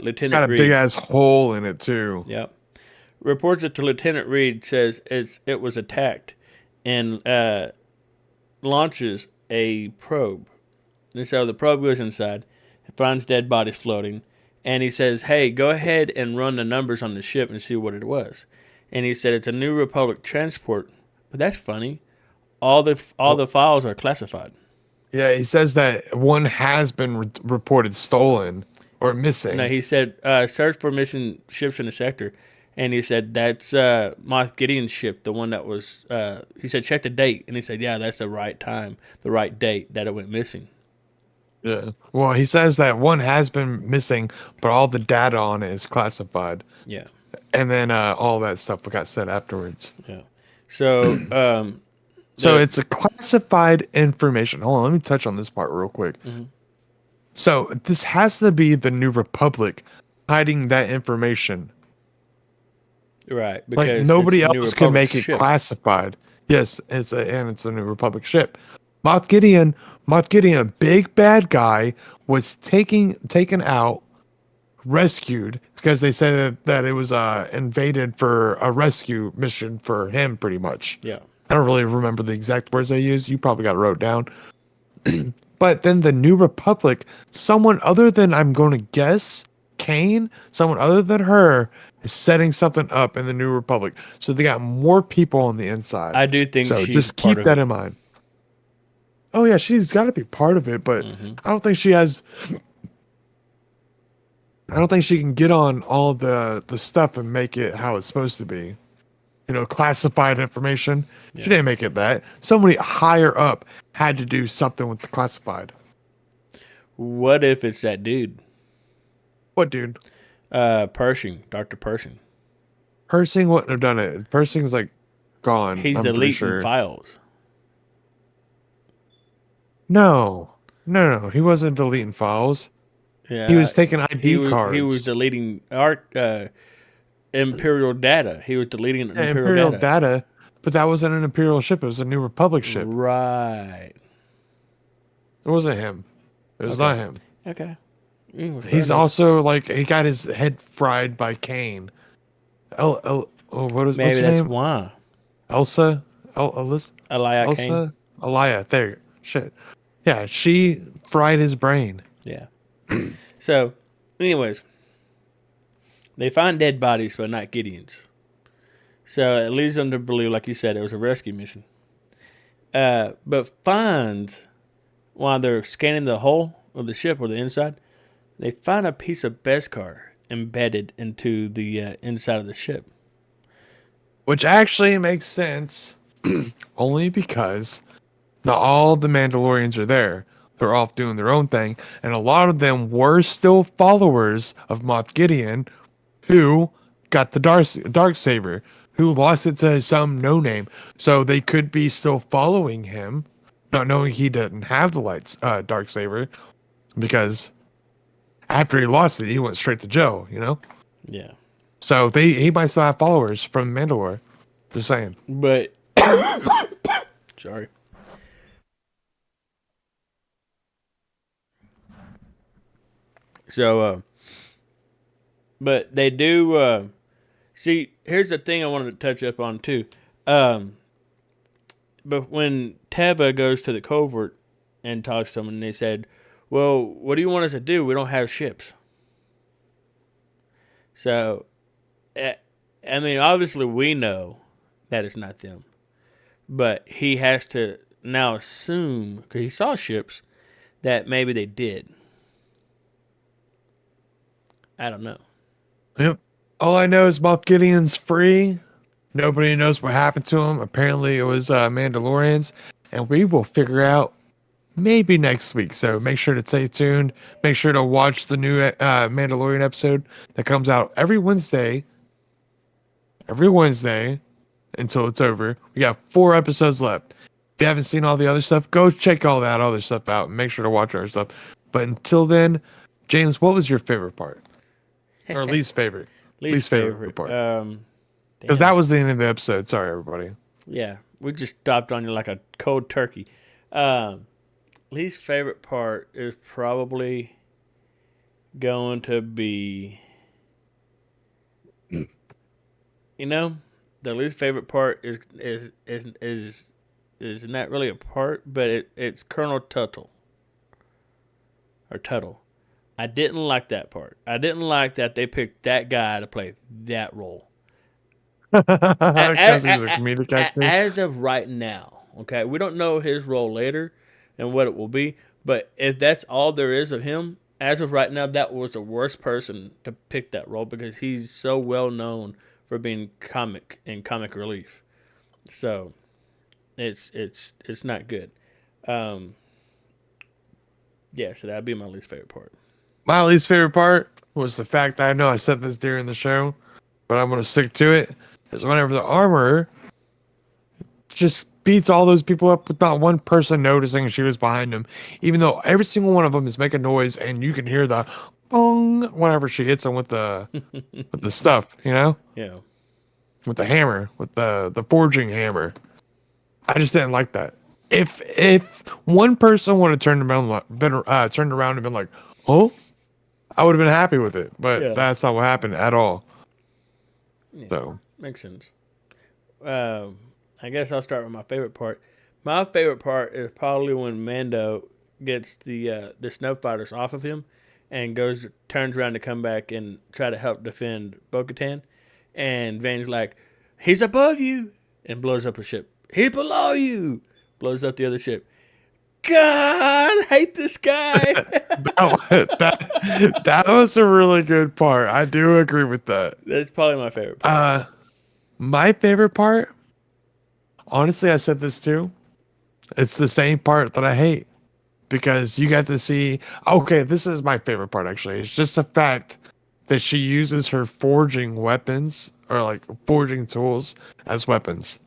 Lieutenant Got a Reed. big ass hole in it too. Yep. Reports it to Lieutenant Reed. Says it was attacked, and launches a probe. And so the probe goes inside, finds dead bodies floating, and he says, "Hey, go ahead and run the numbers on the ship and see what it was." And he said it's a New Republic transport. But that's funny. All the files are classified. Yeah, he says that one has been reported stolen or missing. No, he said search for missing ships in the sector, and he said that's Moff Gideon's ship, the one that was. He said check the date, and he said yeah, that's the right time, the right date that it went missing. Yeah. Well, he says that one has been missing, but all the data on it is classified. Yeah. And then all that stuff got said afterwards. Yeah. So. So it's a classified information. Hold on, let me touch on this part real quick. Mm-hmm. So this has to be the New Republic hiding that information. Right. Because like nobody else can make it classified. Yes, it's a New Republic ship. Moff Gideon, big bad guy, was taken out, rescued because they said that it was invaded for a rescue mission for him, pretty much. Yeah. I don't really remember the exact words they used. You probably got it wrote down. But then the New Republic, someone other than, I'm going to guess, Kane, someone other than her, is setting something up in the New Republic. So they got more people on the inside. I do think so. she's Just part keep of that it. in mind. Oh yeah, she's got to be part of it, but Mm-hmm. I don't think she has. I don't think she can get on all the stuff and make it how it's supposed to be. Classified information. Yeah. She didn't make it that. Somebody higher up had to do something with the classified. What if it's that dude? What dude? Pershing, Dr. Pershing. Persing wouldn't have done it. Persing's like gone. He's I'm pretty deleting sure. files. No, he wasn't deleting files. Yeah, He was taking ID cards. He was deleting Imperial data. He was deleting Imperial data, but that wasn't an Imperial ship. It was a New Republic ship. Right. It wasn't him. It was not him. Okay. He's also like he got his head fried by Kane. What's Maybe her that's name? why. Elsa. Elia Kane. Elsa. Elia. There. Shit. Yeah, she fried his brain. Yeah. So, anyways, they find dead bodies, but not Gideon's. So it leads them to believe, like you said, it was a rescue mission. But finds, while they're scanning the hull of the ship or the inside, they find a piece of Beskar embedded into the inside of the ship. Which actually makes sense, only because not all the Mandalorians are there. They're off doing their own thing, and a lot of them were still followers of Moff Gideon, who got the dark saber, who lost it to some no name. So they could be still following him, not knowing he didn't have the dark saber, because after he lost it, he went straight to Joe. Yeah. So he might still have followers from Mandalore. Just saying. But sorry. So, but they do. See, here's the thing I wanted to touch up on too. But when Teva goes to the covert and talks to them, and they said, "Well, what do you want us to do? We don't have ships." So, I mean, obviously we know that it's not them, but he has to now assume, because he saw ships, that maybe they did. I don't know. Yep. All I know is Moff Gideon's free. Nobody knows what happened to him. Apparently, it was Mandalorians, and we will figure out maybe next week. So make sure to stay tuned. Make sure to watch the new Mandalorian episode that comes out every Wednesday. Every Wednesday until it's over. We got 4 episodes left. If you haven't seen all the other stuff, go check all that other stuff out and make sure to watch our stuff. But until then, James, what was your favorite part? Or least favorite? Least favorite part. Because that was the end of the episode. Sorry, everybody. Yeah, we just stopped on you like a cold turkey. Least favorite part is probably going to be, the least favorite part is not really a part, but it's Colonel Tuttle. Or Tuttle. I didn't like that part. I didn't like that they picked that guy to play that role. Because he's a comedic actor. As of right now, okay, we don't know his role later and what it will be, but if that's all there is of him, as of right now, that was the worst person to pick that role because he's so well known for being comic and comic relief. So it's not good. So that'd be my least favorite part. My least favorite part was the fact that I know I said this during the show, but I'm going to stick to it, is whenever the armor just beats all those people up with not one person noticing she was behind them, even though every single one of them is making noise and you can hear the bong whenever she hits them with the with the stuff, Yeah. with the hammer, with the forging hammer. I just didn't like that. If one person would have turned around, turned around and been like, "Oh," I would have been happy with it. But that's not what happened at all. Yeah, So makes sense. I guess I'll start with my favorite part. My favorite part is probably when Mando gets the snow fighters off of him and turns around to come back and try to help defend Bo-Katan. And Vane's like, "He's above you," and blows up a ship. "He's below you," blows up the other ship. God, I hate this guy. that was a really good part. I do agree with that. That's probably my favorite part. My favorite part, honestly, I said this too. It's the same part that I hate because you got to see. Okay, this is my favorite part actually. It's just the fact that she uses her forging weapons or like forging tools as weapons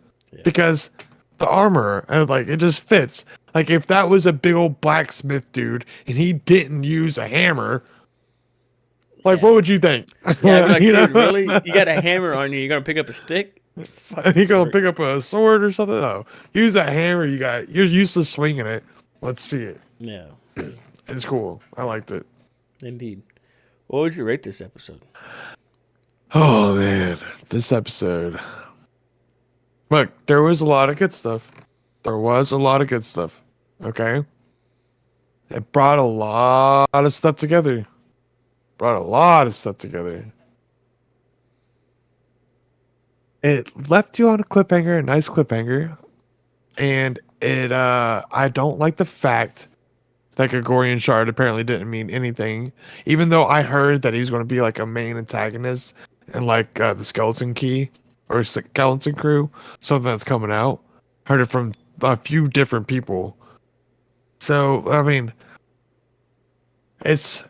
because the armor and like it just fits. Like if that was a big old blacksmith dude and he didn't use a hammer, like what would you think? Yeah, I'd be like, dude, really? You got a hammer on you? You're gonna pick up a stick? You gonna pick up a sword or something? No, use that hammer. You're useless swinging it. Let's see it. Yeah, It's cool. I liked it. indeed. What would you rate this episode? Oh man, this episode. Look, there was a lot of good stuff. Okay, it brought a lot of stuff together. It left you on a cliffhanger, a nice cliffhanger, and I don't like the fact that Gregorian Shard apparently didn't mean anything, even though I heard that he was going to be like a main antagonist and like the Skeleton Key or Skeleton Crew, something that's coming out. Heard it from a few different people. So I mean, it's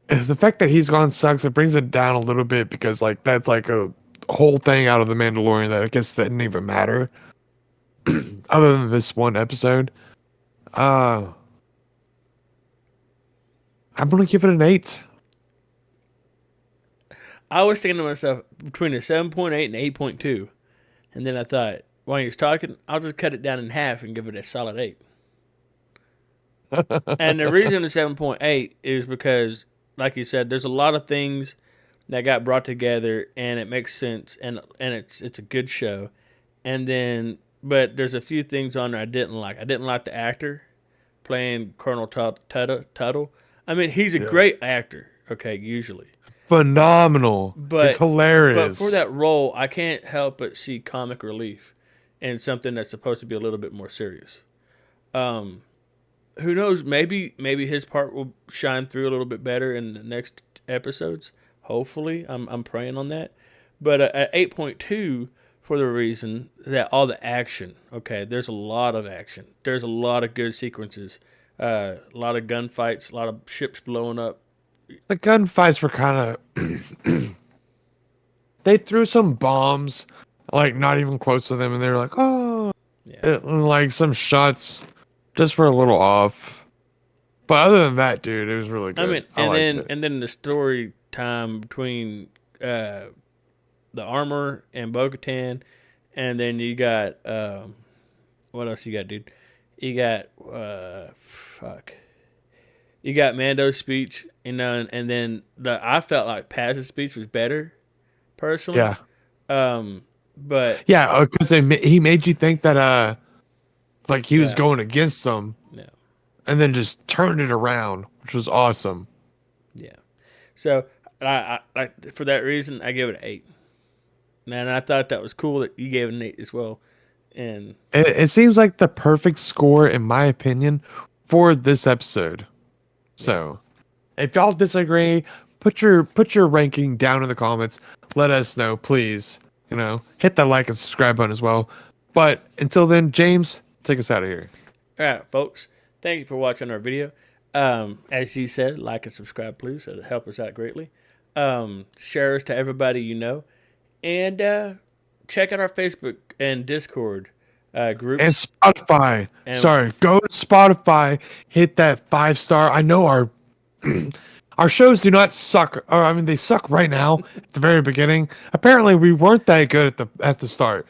the fact that he's gone sucks. It brings it down a little bit because like that's like a whole thing out of the Mandalorian that I guess that didn't even matter, other than this one episode. I'm gonna give it an 8. I was thinking to myself between a 7.8 and 8.2, and then I thought, while he was talking, I'll just cut it down in half and give it a solid 8. And the reason it's 7.8 is because, like you said, there's a lot of things that got brought together, and it makes sense, and it's a good show. And then, but there's a few things on there I didn't like. I didn't like the actor playing Colonel Tuttle. I mean, he's a great actor. Okay, usually Phenomenal. but it's hilarious. But for that role, I can't help but see comic relief in something that's supposed to be a little bit more serious. Who knows? Maybe his part will shine through a little bit better in the next episodes. Hopefully, I'm praying on that. But at 8.2, for the reason that all the action. Okay, there's a lot of action. There's a lot of good sequences. A lot of gunfights. A lot of ships blowing up. The gunfights were kind of. They threw some bombs, like not even close to them, and they were like, "Oh," like some shots just were a little off. But other than that, dude, it was really good. I mean, and then the story time between the armor and Bo-Katan, and then you got what else you got, dude? You got You got Mando's speech, you know, and then I felt like Paz's speech was better, personally. Yeah. But yeah, because he made you think that like he was going against them. Yeah. And then just turned it around, which was awesome. Yeah. So I for that reason I give it an 8. Man, I thought that was cool that you gave it an 8 as well. And it seems like the perfect score, in my opinion, for this episode. So, if y'all disagree, put your ranking down in the comments. Let us know, please. You know, hit that like and subscribe button as well. But until then, James, take us out of here. All right, folks. Thank you for watching our video. As he said, like and subscribe, please. It'll help us out greatly. Share us to everybody you know. And check out our Facebook and Discord groups. And Spotify. Go to Spotify. Hit that 5-star. I know our shows do not suck. Or, I mean, they suck right now at the very beginning. Apparently, we weren't that good at the start.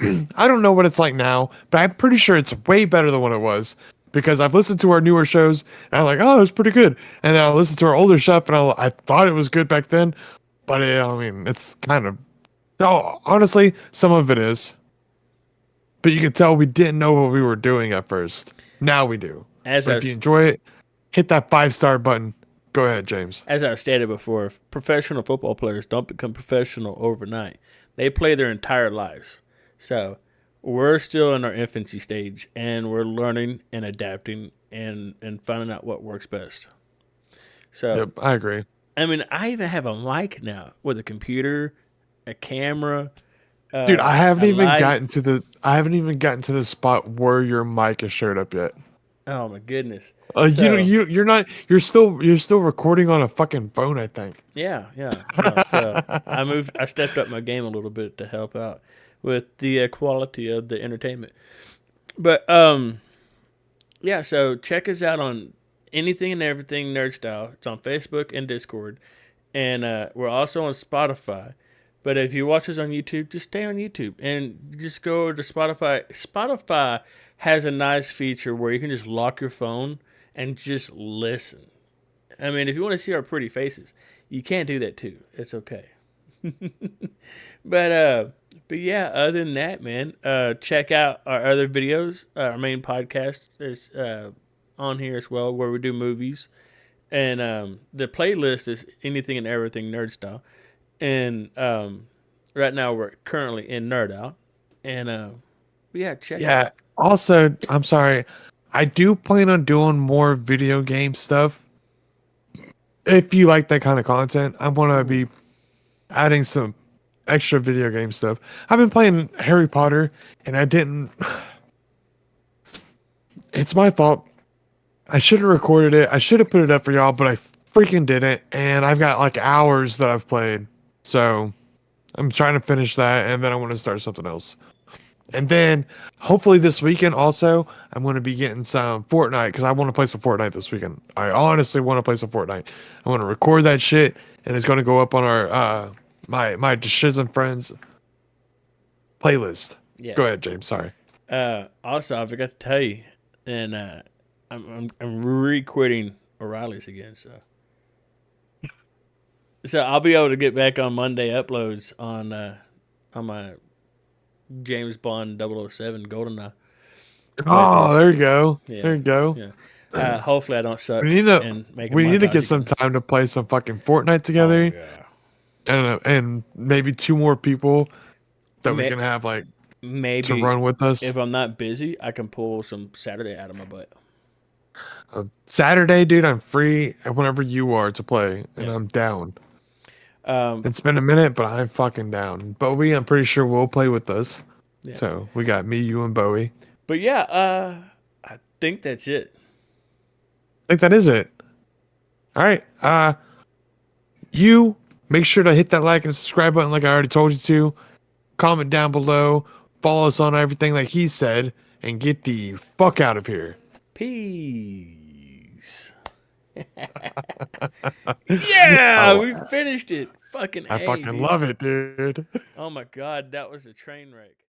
I don't know what it's like now, but I'm pretty sure it's way better than what it was because I've listened to our newer shows and I'm like, oh, it was pretty good. And then I listened to our older stuff and I thought it was good back then, but I mean, it's kind of, no, honestly, some of it is. But you can tell we didn't know what we were doing at first. Now we do. As But if you enjoy it, hit that 5-star button. Go ahead, James. As I stated before, professional football players don't become professional overnight. They play their entire lives. So we're still in our infancy stage, and we're learning and adapting and finding out what works best. So, Yep, I agree. I mean, I even have a mic now with a computer, a camera. Dude, I haven't a even light. gotten to the spot where your mic is showed up yet. Oh my goodness! You're not. You're still recording on a fucking phone, I think. Yeah. No, so I stepped up my game a little bit to help out with the quality of the entertainment. But yeah. So check us out on Anything and Everything Nerd Style. It's on Facebook and Discord, and we're also on Spotify. But if you watch us on YouTube, just stay on YouTube and just go to Spotify. Spotify has a nice feature where you can just lock your phone and just listen. I mean, if you want to see our pretty faces, you can do that too. It's okay. but yeah, other than that, man, check out our other videos. Our main podcast is on here as well, where we do movies, and the playlist is Anything and Everything Nerd Style. And right now we're currently in Nerd Out, and yeah, check it out. Also, I'm sorry, I do plan on doing more video game stuff. If you like that kind of content, I want to be adding some extra video game stuff. I've been playing Harry Potter, and I didn't. It's my fault. I should have recorded it. I should have put it up for y'all, but I freaking didn't. And I've got like hours that I've played. So I'm trying to finish that, and then I want to start something else. And then hopefully this weekend also, I'm going to be getting some Fortnite because I want to play some Fortnite this weekend. I honestly want to play some Fortnite. I want to record that shit, and it's going to go up on our my Shiz and Friends playlist. Yeah. Go ahead, James. Sorry. Also, I forgot to tell you, and I'm re-quitting O'Reilly's again, so I'll be able to get back on Monday uploads on my James Bond 007 GoldenEye. Oh, there you go. Yeah. There you go. Yeah. Hopefully I don't suck. We need to and make a we need to montage get some again. time to play some fucking Fortnite together. Oh, yeah. And maybe 2 more people that we can have like Maybe to run with us. If I'm not busy, I can pull some Saturday out of my butt. Saturday, dude, I'm free whenever you are to play, and I'm down. It's been a minute, but I'm fucking down. Bowie, I'm pretty sure will play with us. Yeah. So we got me, you, and Bowie. But yeah, I think that's it. I think that is it. All right. You make sure to hit that like and subscribe button like I already told you to. Comment down below. Follow us on everything like he said. And get the fuck out of here. Peace. Yeah, we finished it. Fucking I fucking love it, dude. Oh my God, that was a train wreck.